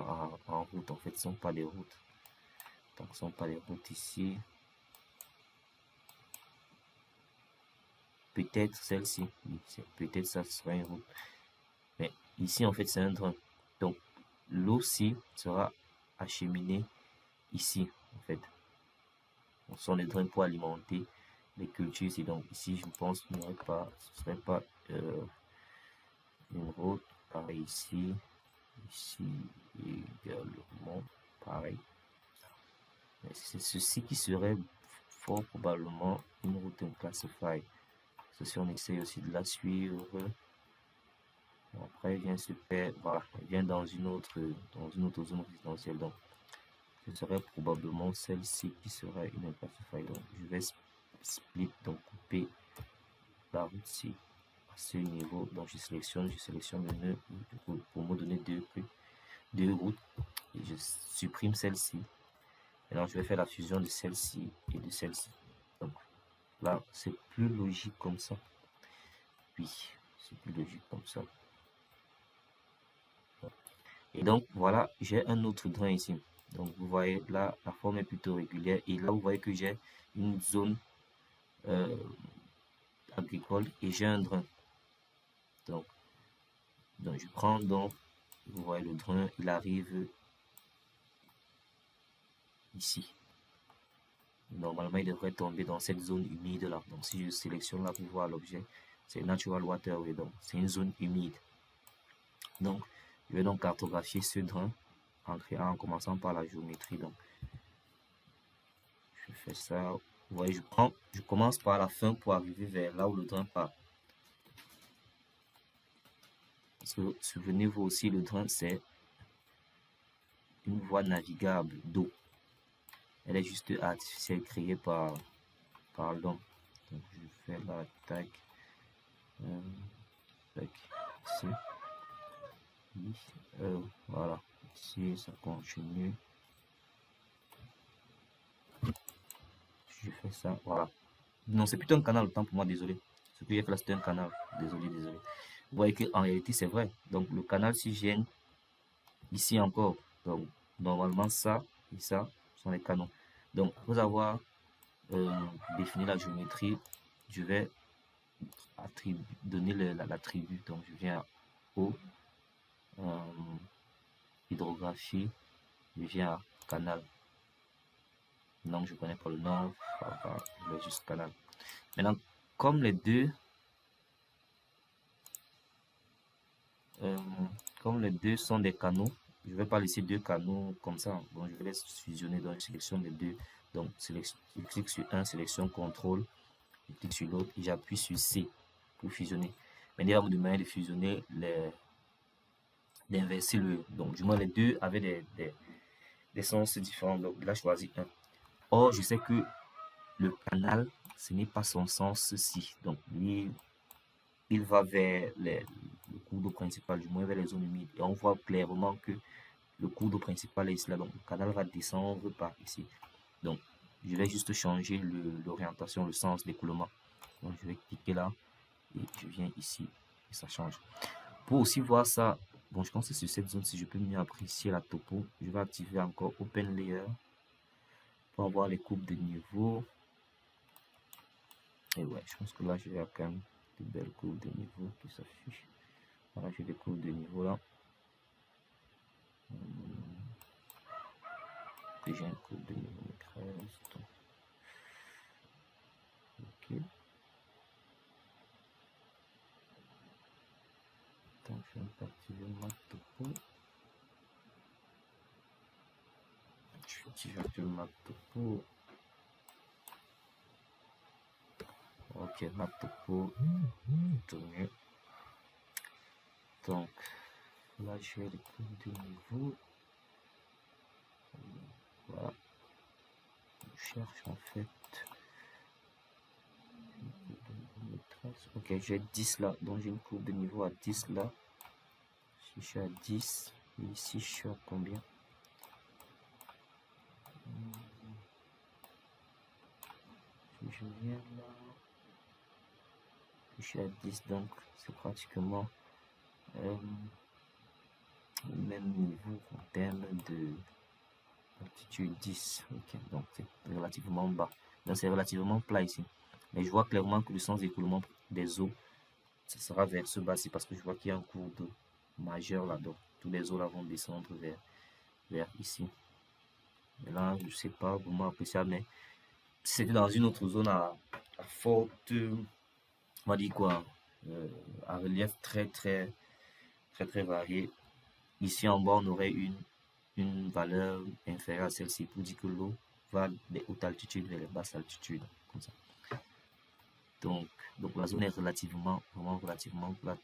en route. En fait, ce ne sont pas des routes. Donc, ce ne sont pas des routes ici. Peut-être celle-ci. Oui, peut-être ça sera une route. Mais ici, en fait, c'est un drain. Donc, l'eau-ci sera acheminée ici, en fait. Ce sont des drains pour alimenter les cultures ici. Donc, ici, je pense qu'il n'y aurait pas, ce serait pas une route. Pareil ici. Ici également, pareil. Mais c'est ceci qui serait fort probablement une route classifiée. Si on essaye aussi de la suivre, après elle vient se perdre, voilà, elle vient dans une autre zone résidentielle. Donc, ce serait probablement celle-ci qui serait une classifiée. Donc, je vais split, donc couper la route-ci à ce niveau. Donc, je sélectionne le nœud pour me donner deux routes et je supprime celle-ci. Maintenant, je vais faire la fusion de celle-ci et de celle-ci. Donc là, c'est plus logique comme ça. Oui, c'est plus logique comme ça. Et donc, voilà, j'ai un autre drain ici. Donc, vous voyez, là, la forme est plutôt régulière. Et là, vous voyez que j'ai une zone agricole et j'ai un drain. Donc, je prends donc, vous voyez le drain, il arrive ici. Normalement, il devrait tomber dans cette zone humide là. Donc, si je sélectionne là pour voir l'objet, c'est Natural Waterway. Donc, c'est une zone humide. Donc, je vais donc cartographier ce drain en commençant par la géométrie. Donc, je fais ça. Vous voyez, je commence par la fin pour arriver vers là où le drain part. Parce que souvenez-vous aussi, le drain, c'est une voie navigable d'eau. Elle est juste artificielle, créée par l'homme. Donc, je fais la tac, ici. Voilà, ici, ça continue. Je fais ça, voilà. Non, c'est plutôt un canal, autant pour moi, désolé. Ce que j'ai fait là, c'était un canal. Désolé. Vous voyez qu'en réalité, c'est vrai. Donc, le canal, si je viens ici encore, donc, normalement, ça et ça sont les canaux. Donc, après avoir défini la géométrie, je vais donner l'attribut. Donc, je viens à eau, hydrographie, je viens à canal. Donc, je connais pas le nom, je vais juste canal. Maintenant, comme les deux sont des canaux, je vais pas laisser deux canaux comme ça. Donc, je vais les fusionner. Donc, je sélectionne les deux. Donc, je clique sur un, sélection contrôle, je clique sur l'autre et j'appuie sur C pour fusionner. Maintenant, il va me demander de fusionner d'inverser le. Donc, du moins, les deux avaient des sens différents. Donc, là, je choisis un. Or, je sais que le canal, ce n'est pas son sens-ci. Donc, lui, il va vers le cours d'eau principal, du moins vers les zones humides. Et on voit clairement que le cours d'eau principal est ici là. Donc, le canal va descendre par ici. Donc, je vais juste changer l'orientation, le sens d'écoulement. Donc, je vais cliquer là et je viens ici et ça change. Pour aussi voir ça, bon, je pense que sur cette zone, si je peux mieux apprécier la topo, je vais activer encore Open Layer pour avoir les courbes de niveau. Et ouais, je pense que là, je vais quand même de belles courbes de niveau qui s'affichent. Voilà, j'ai des courbes de niveau là. Et j'ai une courbe de niveau 13. Ok. Donc, je vais activer ma topo. Je vais activer ma topo. Ok, ma topo. Tout mieux. Donc, là, j'ai les courbes de niveau. Voilà. Je cherche en fait. Ok, j'ai 10 là. Donc, j'ai une courbe de niveau à 10 là. Si je suis à 10, et ici, je suis à combien? Si je viens là, je suis à 10, donc c'est pratiquement le même niveau en termes de altitude 10. Ok, donc c'est relativement bas. Donc c'est relativement plat ici. Mais je vois clairement que le sens d'écoulement des eaux, ça sera vers ce bas-ci parce que je vois qu'il y a un cours d'eau majeur là. Donc tous les eaux là vont descendre vers ici. Et là, je sais pas vraiment appréciable, mais c'était dans une autre zone à forte, on va dire quoi, à relief très varié. Ici en bas, on aurait une valeur inférieure à celle-ci pour dire que l'eau va des hautes altitudes vers les basses altitudes, comme ça. Donc la zone est vraiment relativement plate.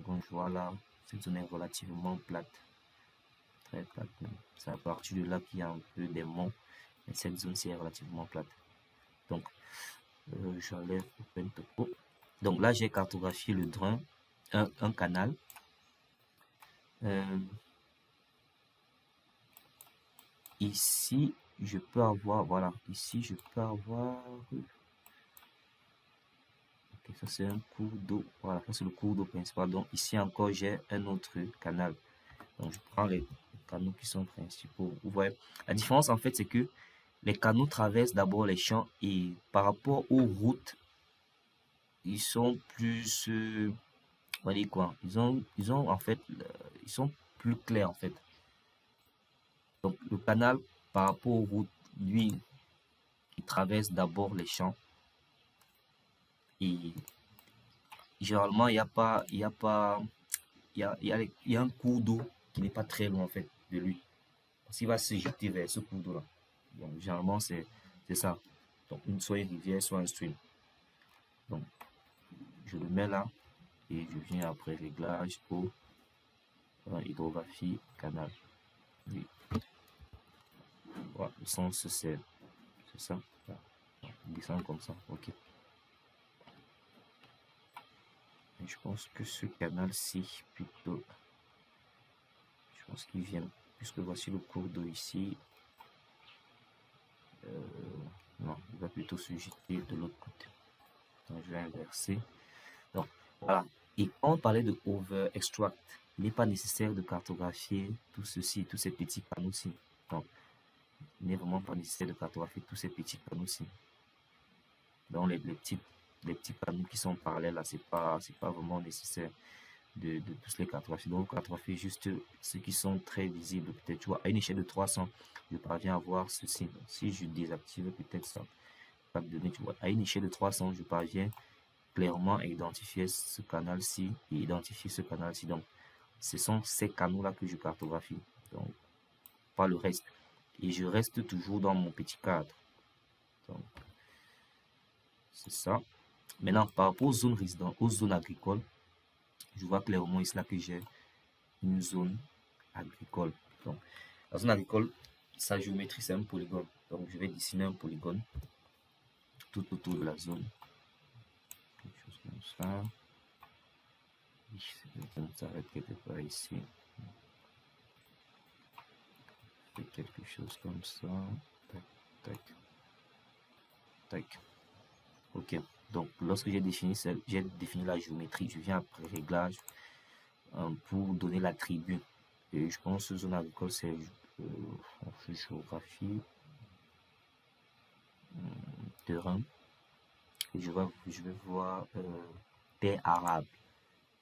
Donc je vois là, cette zone est relativement plate, très plate. C'est à partir de là qu'il y a un peu des monts, mais cette zone-ci est relativement plate. Donc j'enlève Open Topo. Donc là, j'ai cartographié le drain, un canal. Ici, je peux avoir, voilà, ici, je peux avoir... Ok, ça c'est un cours d'eau. Voilà, ça c'est le cours d'eau principal. Donc ici encore, j'ai un autre canal. Donc je prends les canaux qui sont principaux. Vous voyez, la différence en fait, c'est que les canaux traversent d'abord les champs et par rapport aux routes, ils sont plus, on va dire quoi, ils ont en fait, ils sont plus clairs en fait. Donc le canal par rapport aux routes, lui, il traverse d'abord les champs et généralement il y a un cours d'eau qui n'est pas très loin en fait de lui. Parce qu'il va se jeter vers ce cours d'eau là. Donc généralement c'est ça. Donc soit une rivière, soit un stream. Donc je le mets là et je viens après réglage eau, hydrographie, canal. Oui. Voilà, le sens c'est ça. Voilà. Descendre comme ça. Ok. Et je pense que ce canal-ci plutôt. Je pense qu'il vient. Puisque voici le cours d'eau ici. Non, il va plutôt se jeter de l'autre côté. Donc je vais inverser. Donc voilà. Et quand on parlait de over extract, il n'est pas nécessaire de cartographier tout ceci, tous ces petits canaux-ci. Donc il n'est vraiment pas nécessaire de cartographier tous ces petits canaux-ci. Donc les petits canaux qui sont parallèles là, c'est pas vraiment nécessaire de tous les cartographies. Donc cartographier juste ceux qui sont très visibles. Peut-être tu vois, à une échelle de 300, je parviens à voir ceci. Donc, si je désactive peut-être ça, pas me donner, tu vois, à une échelle de 300, je parviens clairement à identifier ce canal-ci et identifier ce canal-ci. Donc ce sont ces canaux-là que je cartographie. Donc pas le reste. Et je reste toujours dans mon petit cadre. Donc c'est ça. Maintenant, par rapport aux zones résidentielles, aux zones agricoles, je vois clairement ici là que j'ai une zone agricole. Donc, la zone agricole, sa géométrie, c'est un polygone. Donc, je vais dessiner un polygone tout autour de la zone. Quelque chose comme ça. Ça s'arrête quelque part ici. Je fais quelque chose comme ça. Tac, tac, tac. Ok. Donc, lorsque j'ai défini la géométrie, je viens après réglage pour donner l'attribut. Et je pense que zone agricole, c'est géographie, terrain. Et je vais voir terre arabe.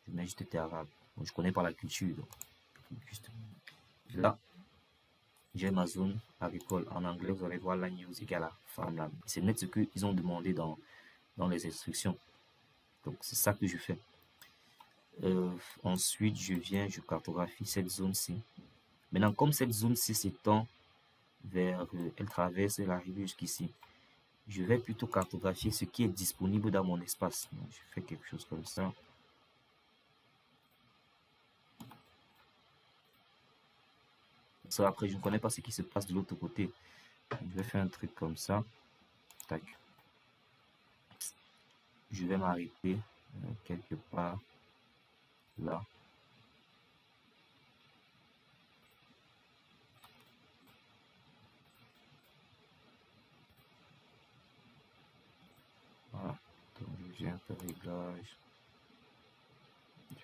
Je mets juste terre arabe. Bon, je connais pas la culture. Donc, juste là, j'ai ma zone agricole. En anglais, vous allez voir la news égale à farmland. C'est net ce qu'ils ont demandé dans les instructions. Donc, c'est ça que je fais. Ensuite, je cartographie cette zone-ci. Maintenant, comme cette zone-ci s'étend vers, elle traverse et elle arrive jusqu'ici, je vais plutôt cartographier ce qui est disponible dans mon espace. Donc, je fais quelque chose comme ça. Ça, après, je ne connais pas ce qui se passe de l'autre côté. Je vais faire un truc comme ça. Tac. Je vais m'arrêter quelque part là. Voilà. Donc, je viens un peu réglage,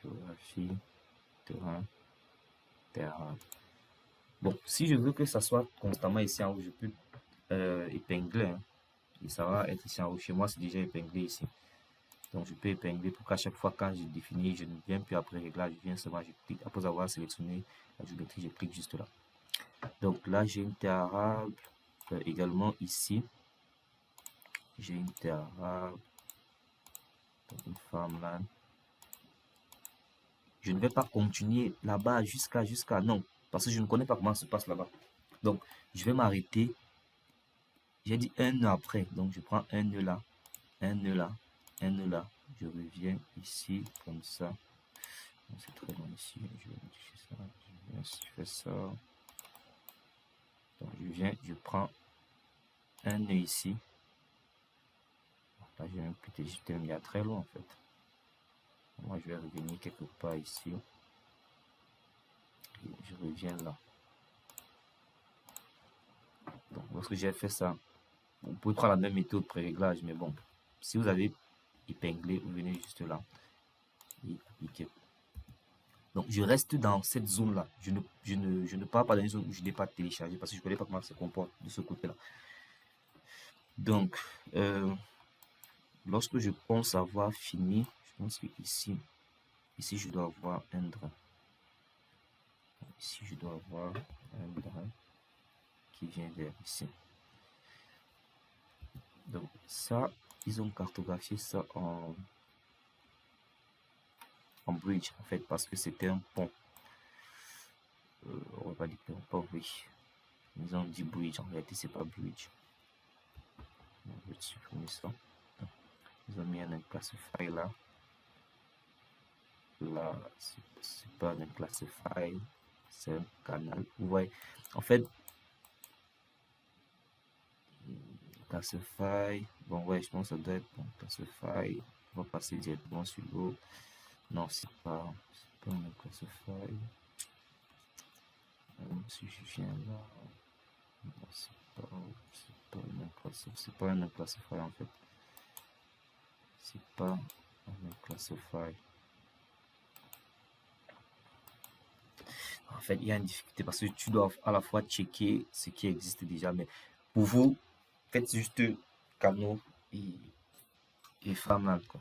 géographie, terrain, terrain. Bon, si je veux que ça soit constamment ici en haut, je peux épingler. Hein, et ça va être ici en haut. Chez moi, c'est déjà épinglé ici. Donc, je peux épingler pour qu'à chaque fois, quand je définis, je ne viens plus après réglage, je viens seulement, je clique. Après avoir sélectionné la géométrie, je clique juste là. Donc là, j'ai une terre arabe. Également ici, j'ai une terre arabe. Une farmland. Je ne vais pas continuer là-bas jusqu'à non, parce que je ne connais pas comment ça se passe là-bas. Donc, je vais m'arrêter. J'ai dit un nœud après. Donc, je prends un nœud là, un nœud là, un nœud là. Je reviens ici, comme ça. C'est très long ici. Je vais modifier ça. Je fais ça. Donc, je viens, je prends un nœud ici. Là, j'ai un petit jeté il y a très loin en fait. Moi, je vais revenir quelque part ici. Et je reviens là. Donc, lorsque j'ai fait ça, vous pouvez prendre la même méthode pré-réglage, mais bon, si vous avez épinglé, vous venez juste là et appliquer. Donc, je reste dans cette zone-là. Je ne pars pas dans une zone où je n'ai pas téléchargé parce que je ne connais pas comment ça se comporte de ce côté-là. Donc, lorsque je pense avoir fini, je pense que ici je dois avoir un drain. Ici, je dois avoir un drain qui vient vers ici. Donc, ça, ils ont cartographié ça en bridge, en fait, parce que c'était un pont. On va pas dire pont, oui. Ils ont dit bridge, en réalité, c'est pas bridge. On va supprimer ça. Ils ont mis un unclassify là. Là, c'est pas un unclassify, c'est un canal. Vous voyez, en fait, classify, bon, ouais, je pense que ça doit être bon, classify. On va passer directement sur l'autre. Non, c'est pas un classify. Si je viens là, non, c'est pas un classify en fait. C'est pas un classify. En fait, il y a une difficulté parce que tu dois à la fois checker ce qui existe déjà, mais pour vous, faites juste canaux et farmland, quoi.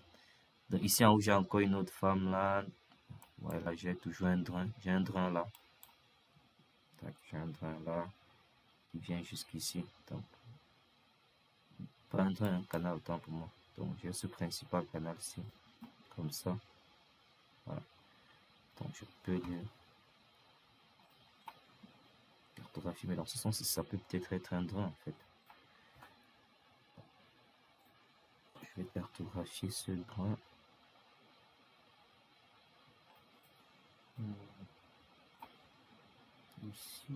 Donc ici en haut, j'ai encore une autre farmland. Voilà, j'ai toujours un drain. J'ai un drain là. J'ai un drain là qui vient jusqu'ici. Donc, pas un drain, un canal autant pour moi. Donc, j'ai ce principal canal ici. Comme ça. Voilà. Donc, je peux le cartographier. Mais dans ce sens, ça peut peut-être être un drain en fait. Je vais cartographier ce drain. Ici.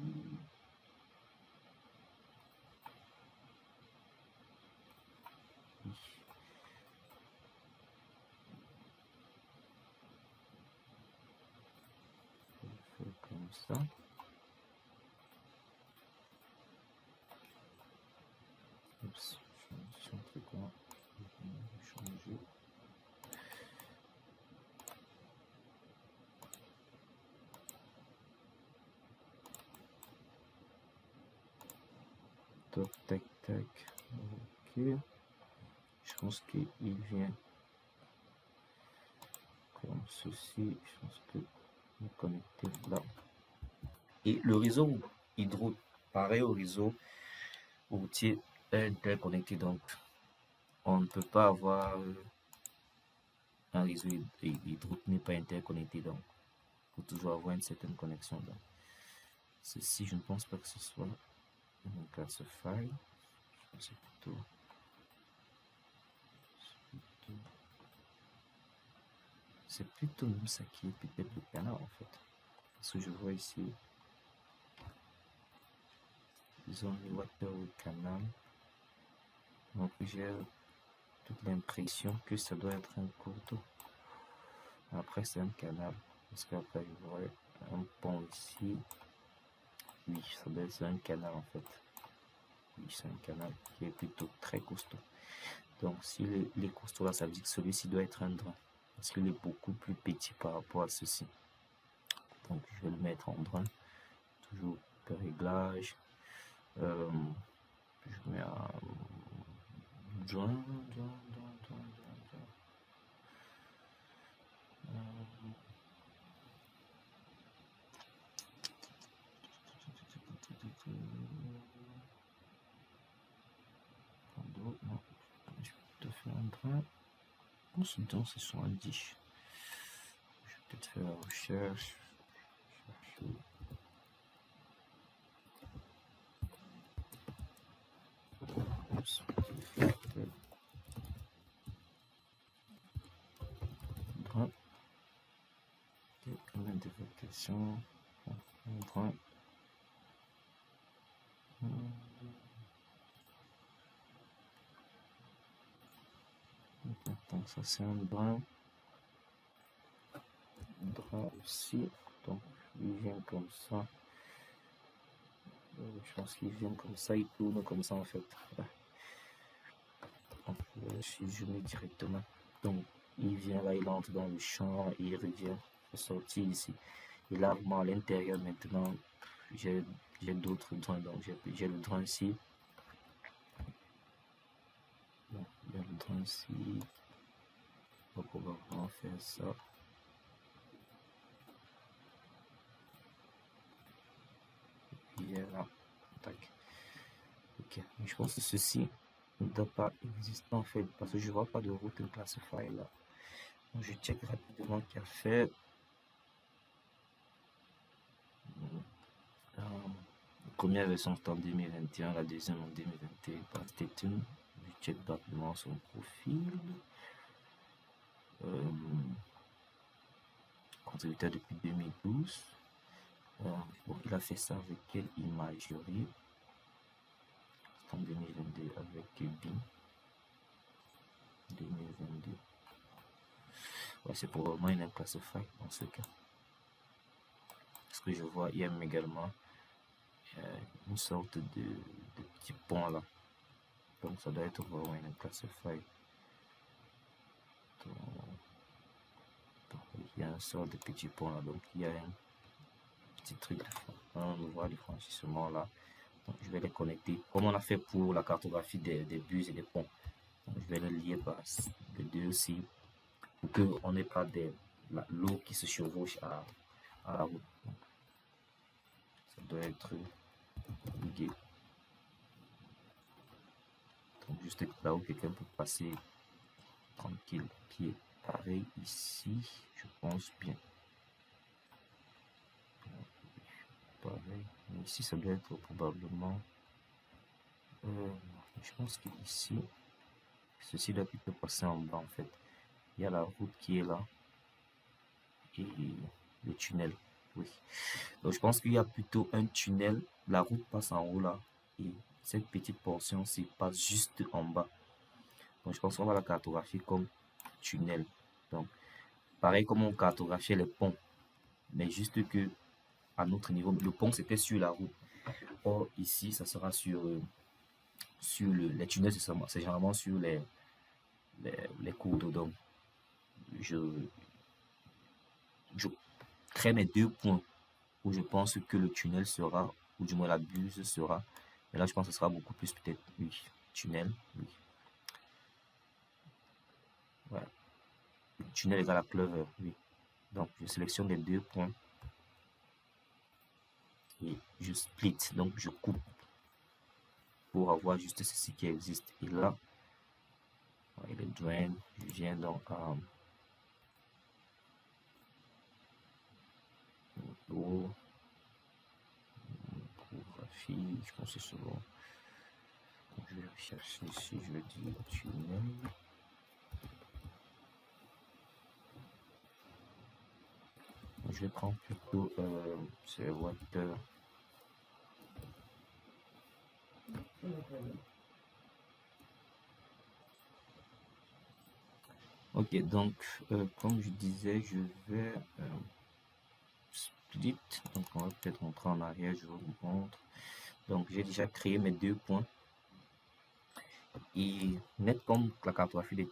Je fais comme ça. Oups, je suis un truc là. Je vais changer. Tac, tac, tac. Ok. Je pense qu'il vient comme ceci. Je pense que on est connecté là. Et le réseau hydro, pareil au réseau routier, est interconnecté. Donc, on ne peut pas avoir un réseau hydro qui n'est pas interconnecté. Donc, il faut toujours avoir une certaine connexion. Donc, ceci, je ne pense pas que ce soit un classify. C'est plutôt même ça qui est peut-être le canal en fait. Parce que je vois ici, ils ont mis water canal. Donc j'ai toute l'impression que ça doit être un cours d'eau. Après c'est un canal. Parce qu'après je vois un pont ici. Oui, ça doit être un canal en fait. Oui, c'est un canal qui est plutôt très costaud. Donc si les costauds là, ça veut dire que celui-ci doit être un drain. Parce qu'il est beaucoup plus petit par rapport à ceci. Donc je vais le mettre en drain. Toujours réglage. Je mets un drain. Non, je peux te faire un drain. Ensuite, c'est 70. Je vais peut-être faire la recherche. Drain. Identification. Un drain. Donc ça c'est un drain. Drain aussi. Donc il vient comme ça. Je pense qu'ils viennent comme ça, ils tournent comme ça en fait. Ouais. Donc, je mets directement. Donc, il vient là, il entre dans le champ et il revient sortir ici. Et là, moi, à l'intérieur maintenant, j'ai d'autres drains. Donc, j'ai le drain ici. Bon, il y a le drain ici. Donc, on va vraiment faire ça. Et là, tac. Ok, je pense que ceci ne doit pas exister en fait, parce que je vois pas de route classify là. Donc, je check rapidement qu'il y a fait. La première version c'était en 2021, la deuxième en 2021. C'était une. Je check rapidement son profil. Contributeur depuis 2012. Bon, il a fait ça avec quelle imagerie? C'est en 2022 avec BIM. 2022. Ouais, c'est probablement une classify dans ce cas. Ce que je vois, il y a également une sorte de petit pont là. Donc ça doit être vraiment une classify. Il y a une sorte de petit pont là. Donc il y a un petit truc. On voit les franchissements là. Donc je vais les connecter. Comme on a fait pour la cartographie des bus et des ponts. Donc, je vais les lier par les deux aussi. Pour qu'on n'ait pas l'eau qui se chevauche à la route. Donc, ça doit être ligué. Donc juste là où quelqu'un peut passer tranquille, qui est pareil ici, je pense bien. Pareil, mais ici ça doit être probablement, je pense qu'ici, ceci doit plutôt passer en bas en fait. Il y a la route qui est là et le tunnel, oui. Donc je pense qu'il y a plutôt un tunnel, la route passe en haut là et cette petite portion-ci passe juste en bas. Donc je pense qu'on va la cartographier comme tunnel. Donc pareil comme on cartographiait les ponts, mais juste que à notre niveau, le pont c'était sur la route. Or ici, ça sera sur les tunnels, c'est généralement sur les cours d'eau. Donc je crée mes deux points où je pense que le tunnel sera, ou du moins la buse sera. Et là, je pense que ce sera beaucoup plus peut-être, oui, tunnel, oui. Voilà. Tunnel égale à clover, oui. Donc, je sélectionne les deux points et je split, donc je coupe pour avoir juste ceci qui existe. Et là, le drain, je viens donc à topographie, je pense que c'est bon. Donc, je vais chercher ici, je vais dire tunnel. Je vais prendre plutôt c'est water. Ok, donc comme je disais, je vais split. Donc on va peut-être rentrer en arrière, je vous montre. Donc j'ai déjà créé mes deux points. Et net comme la cartographie des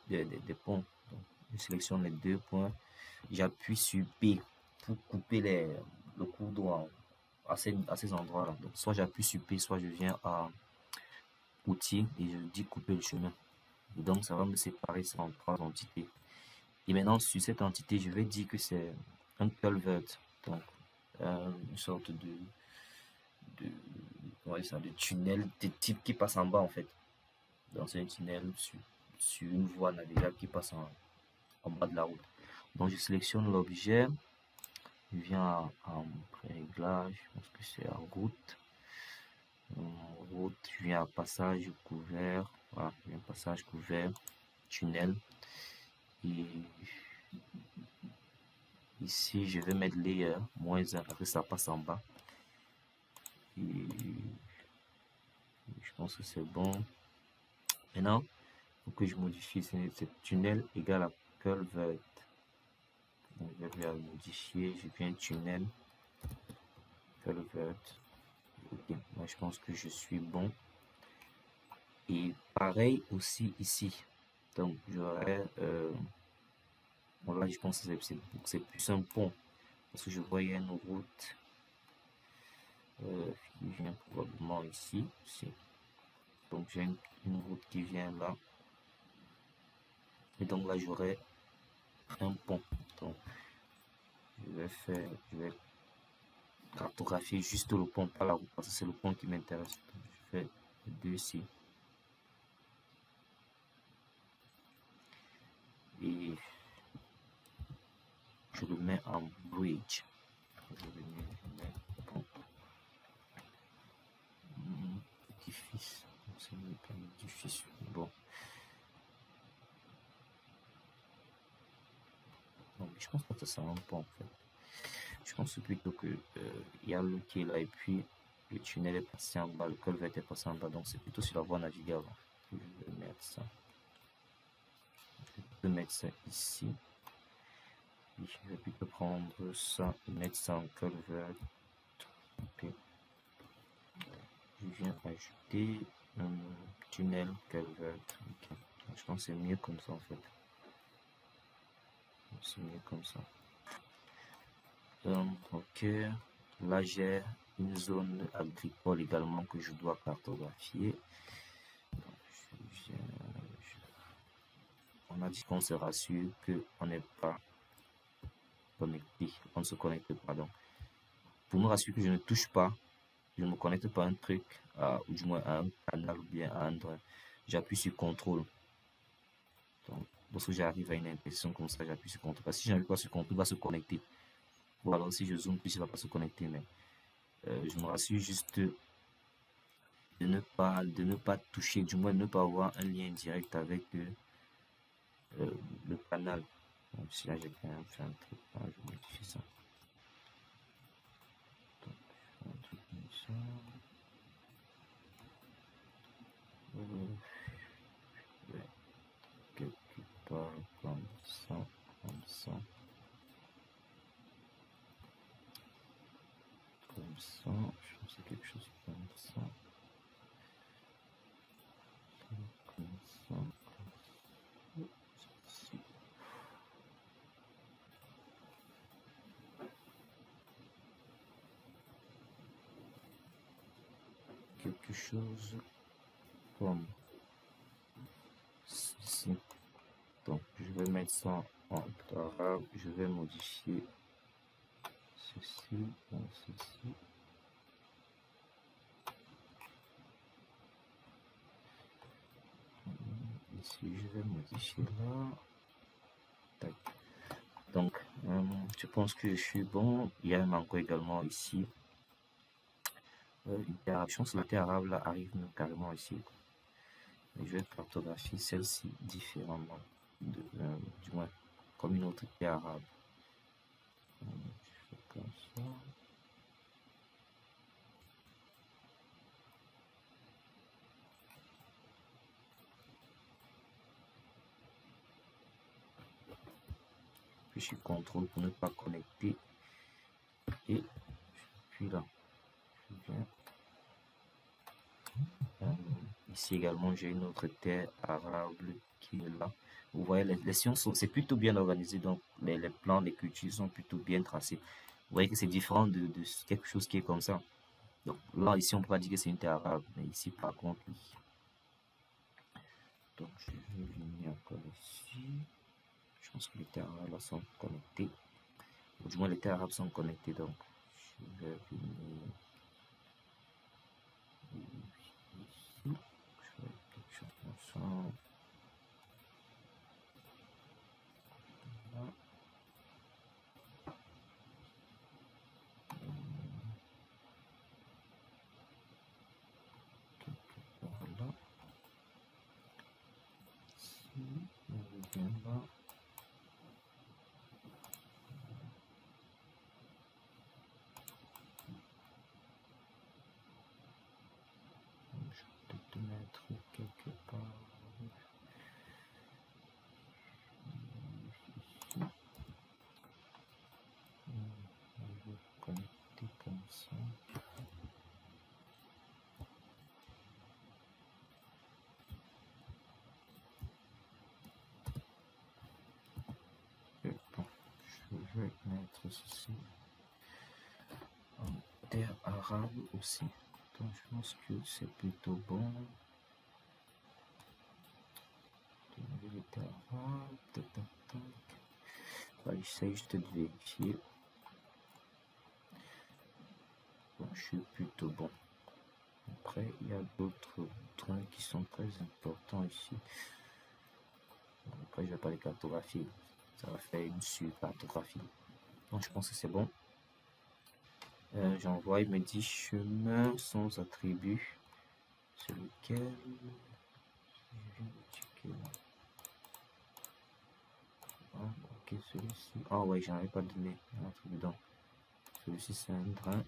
ponts. Donc, je sélectionne les deux points. J'appuie sur P pour couper le cours d'eau à ces endroits-là. Donc soit j'appuie sur P, soit je viens à outils et je dis couper le chemin. Et donc ça va me séparer ça en trois entités. Et maintenant sur cette entité, je vais dire que c'est un culvert. Donc une sorte de tunnel de type qui passe en bas en fait. Donc c'est un tunnel sur une voie navigable qui passe en bas de la route. Donc je sélectionne l'objet, je viens en réglage, je pense que c'est en route. Je viens à passage couvert, voilà, je viens passage couvert, tunnel. Et ici je vais mettre layer -1 parce que ça passe en bas. Et je pense que c'est bon. Maintenant, il faut que je modifie ce tunnel égale à culvert. Donc je vais modifier, je viens tunnel, culvert, Ok, moi je pense que je suis bon. Et pareil aussi ici. Donc j'aurais... bon là je pense que c'est plus un pont. Parce que je voyais une route qui vient probablement ici. Donc j'ai une route qui vient là. Et donc là j'aurai un pont. Donc je vais cartographier juste le pont, pas la route, parce que c'est le pont qui m'intéresse. Donc, je fais deux ici. Et je le mets en bridge. Je le mets pont. Édifice. C'est pas un édifice. Bon. Non, mais je pense pas que ça sera un pont en fait. Je pense plutôt que il y a l'eau qui est là et puis le tunnel est passé en bas, le culvert est passé en bas, donc c'est plutôt sur la voie navigable que je vais mettre ça. Je peux mettre ça ici. Et je vais plutôt prendre ça et mettre ça en culvert. Okay. Je viens ajouter un tunnel culvert. Okay. Je pense que c'est mieux comme ça en fait. C'est mieux comme ça. Ok. Là j'ai une zone agricole également que je dois cartographier. On a dit qu'on se rassure qu'on n'est pas connecté, on ne se connecte pas. Donc, pour me rassurer que je ne touche pas, je ne me connecte pas à un truc, ou du moins à un canal ou bien à un drone, j'appuie sur contrôle. Donc, lorsque j'arrive à une impression comme ça, j'appuie sur contrôle. Parce que si j'appuie pas sur contrôle, il va se connecter. Ou alors si je zoome plus, il ne va pas se connecter. Mais je me rassure juste de ne pas toucher, du moins de ne pas avoir un lien direct avec le canal. Donc, si là j'ai quand même fait un truc, je vais modifier ça. Donc, un truc comme ça. Ouais, quelque part comme ça, comme ça, comme ça. Je pense que quelque chose comme ça, comme ça, comme ça. Quelque chose comme ceci. Donc je vais mettre ça en arabe, je vais modifier ceci, ceci. Ici je vais modifier là. Tac. Donc je pense que je suis bon. Il y a un manque également ici. Je pense que la terre arabe là arrive même carrément ici. Je vais cartographier celle-ci différemment, du moins comme une autre terre arabe. Je fais comme ça. Puis je contrôle pour ne pas connecter. Et puis là, je viens. Ici également, j'ai une autre terre arabe qui est là. Vous voyez, les sciences, c'est plutôt bien organisé, donc les plans, les cultures sont plutôt bien tracés. Vous voyez que c'est différent de quelque chose qui est comme ça. Donc là, ici, on peut pas dire que c'est une terre arabe, mais ici, par contre, oui. Donc je vais venir encore ici. Je pense que les terres arabes sont connectées. Ou du moins, les terres arabes sont connectées, donc je vais venir ici. Je fais quelque chose comme ça. Là. Voilà. Ici, on revient là. Je vais peut-être mettre quelque part. Ici. On va connecter comme ça. arabe aussi. Donc je pense que c'est plutôt bon. Tonalité arabe, tac, tac, tac. Voilà, j'essaie juste de vérifier. Bon, je suis plutôt bon. Après, il y a d'autres trains qui sont très importants ici. Après, je vais pas les cartographier. Ça va faire une sur-cartographie. Donc, je pense que c'est bon. J'envoie, il me dit chemin sans attribut. Sur lequel je viens de checker. Ah, ok, celui-ci. Ah ouais, j'en avais pas donné un truc dedans. Celui-ci, c'est un train.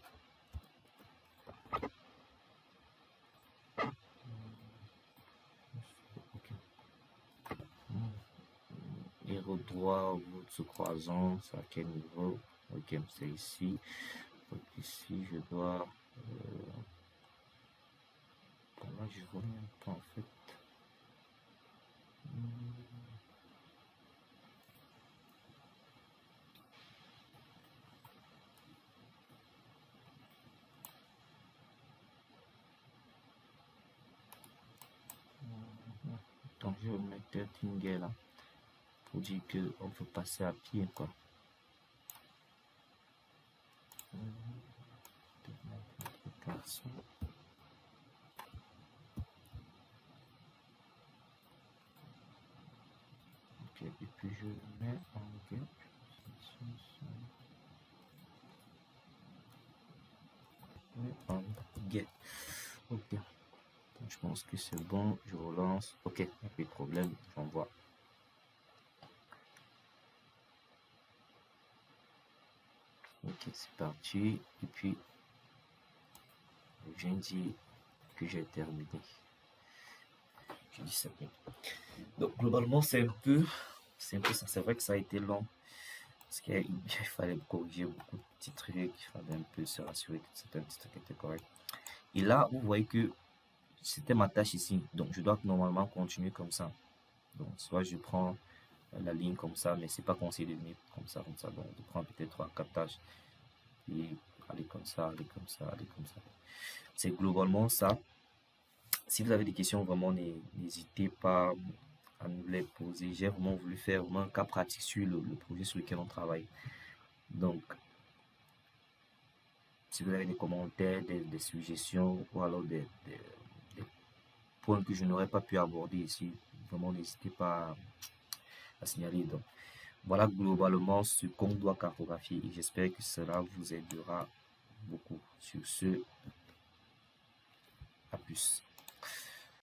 Ok. Aérodroit, route se croisant, c'est à quel niveau? Ok, c'est ici. Donc ici, je dois. Bon, là, je vois même pas en fait. Donc, je vais mettre Tinger là pour dire qu'on peut passer à pied quoi. Ok, et puis je mets en guet. En guet. Ok. Donc, je pense que c'est bon. Je relance. Ok, il n'y a plus de problème. J'envoie. Ok, c'est parti. Et puis, je viens de dire que j'ai terminé. Je dis ça bien. Donc, globalement, c'est un peu ça. C'est vrai que ça a été long. Parce qu'il fallait corriger beaucoup de petits trucs. Il fallait un peu se rassurer que c'était un petit truc qui était correct. Et là, vous voyez que c'était ma tâche ici. Donc, je dois normalement continuer comme ça. Donc, soit je prends la ligne comme ça, mais c'est pas conseillé de venir comme ça, comme ça. Donc, je prends peut-être 3-4 tâches. Et aller comme ça, aller comme ça, aller comme ça. C'est globalement ça. Si vous avez des questions, vraiment, n'hésitez pas à nous les poser. J'ai vraiment voulu faire vraiment un cas pratique sur le projet sur lequel on travaille. Donc, si vous avez des commentaires, des suggestions ou alors des points que je n'aurais pas pu aborder ici, vraiment n'hésitez pas à signaler. Donc, voilà globalement ce qu'on doit cartographier et j'espère que cela vous aidera beaucoup. Sur ce, à plus.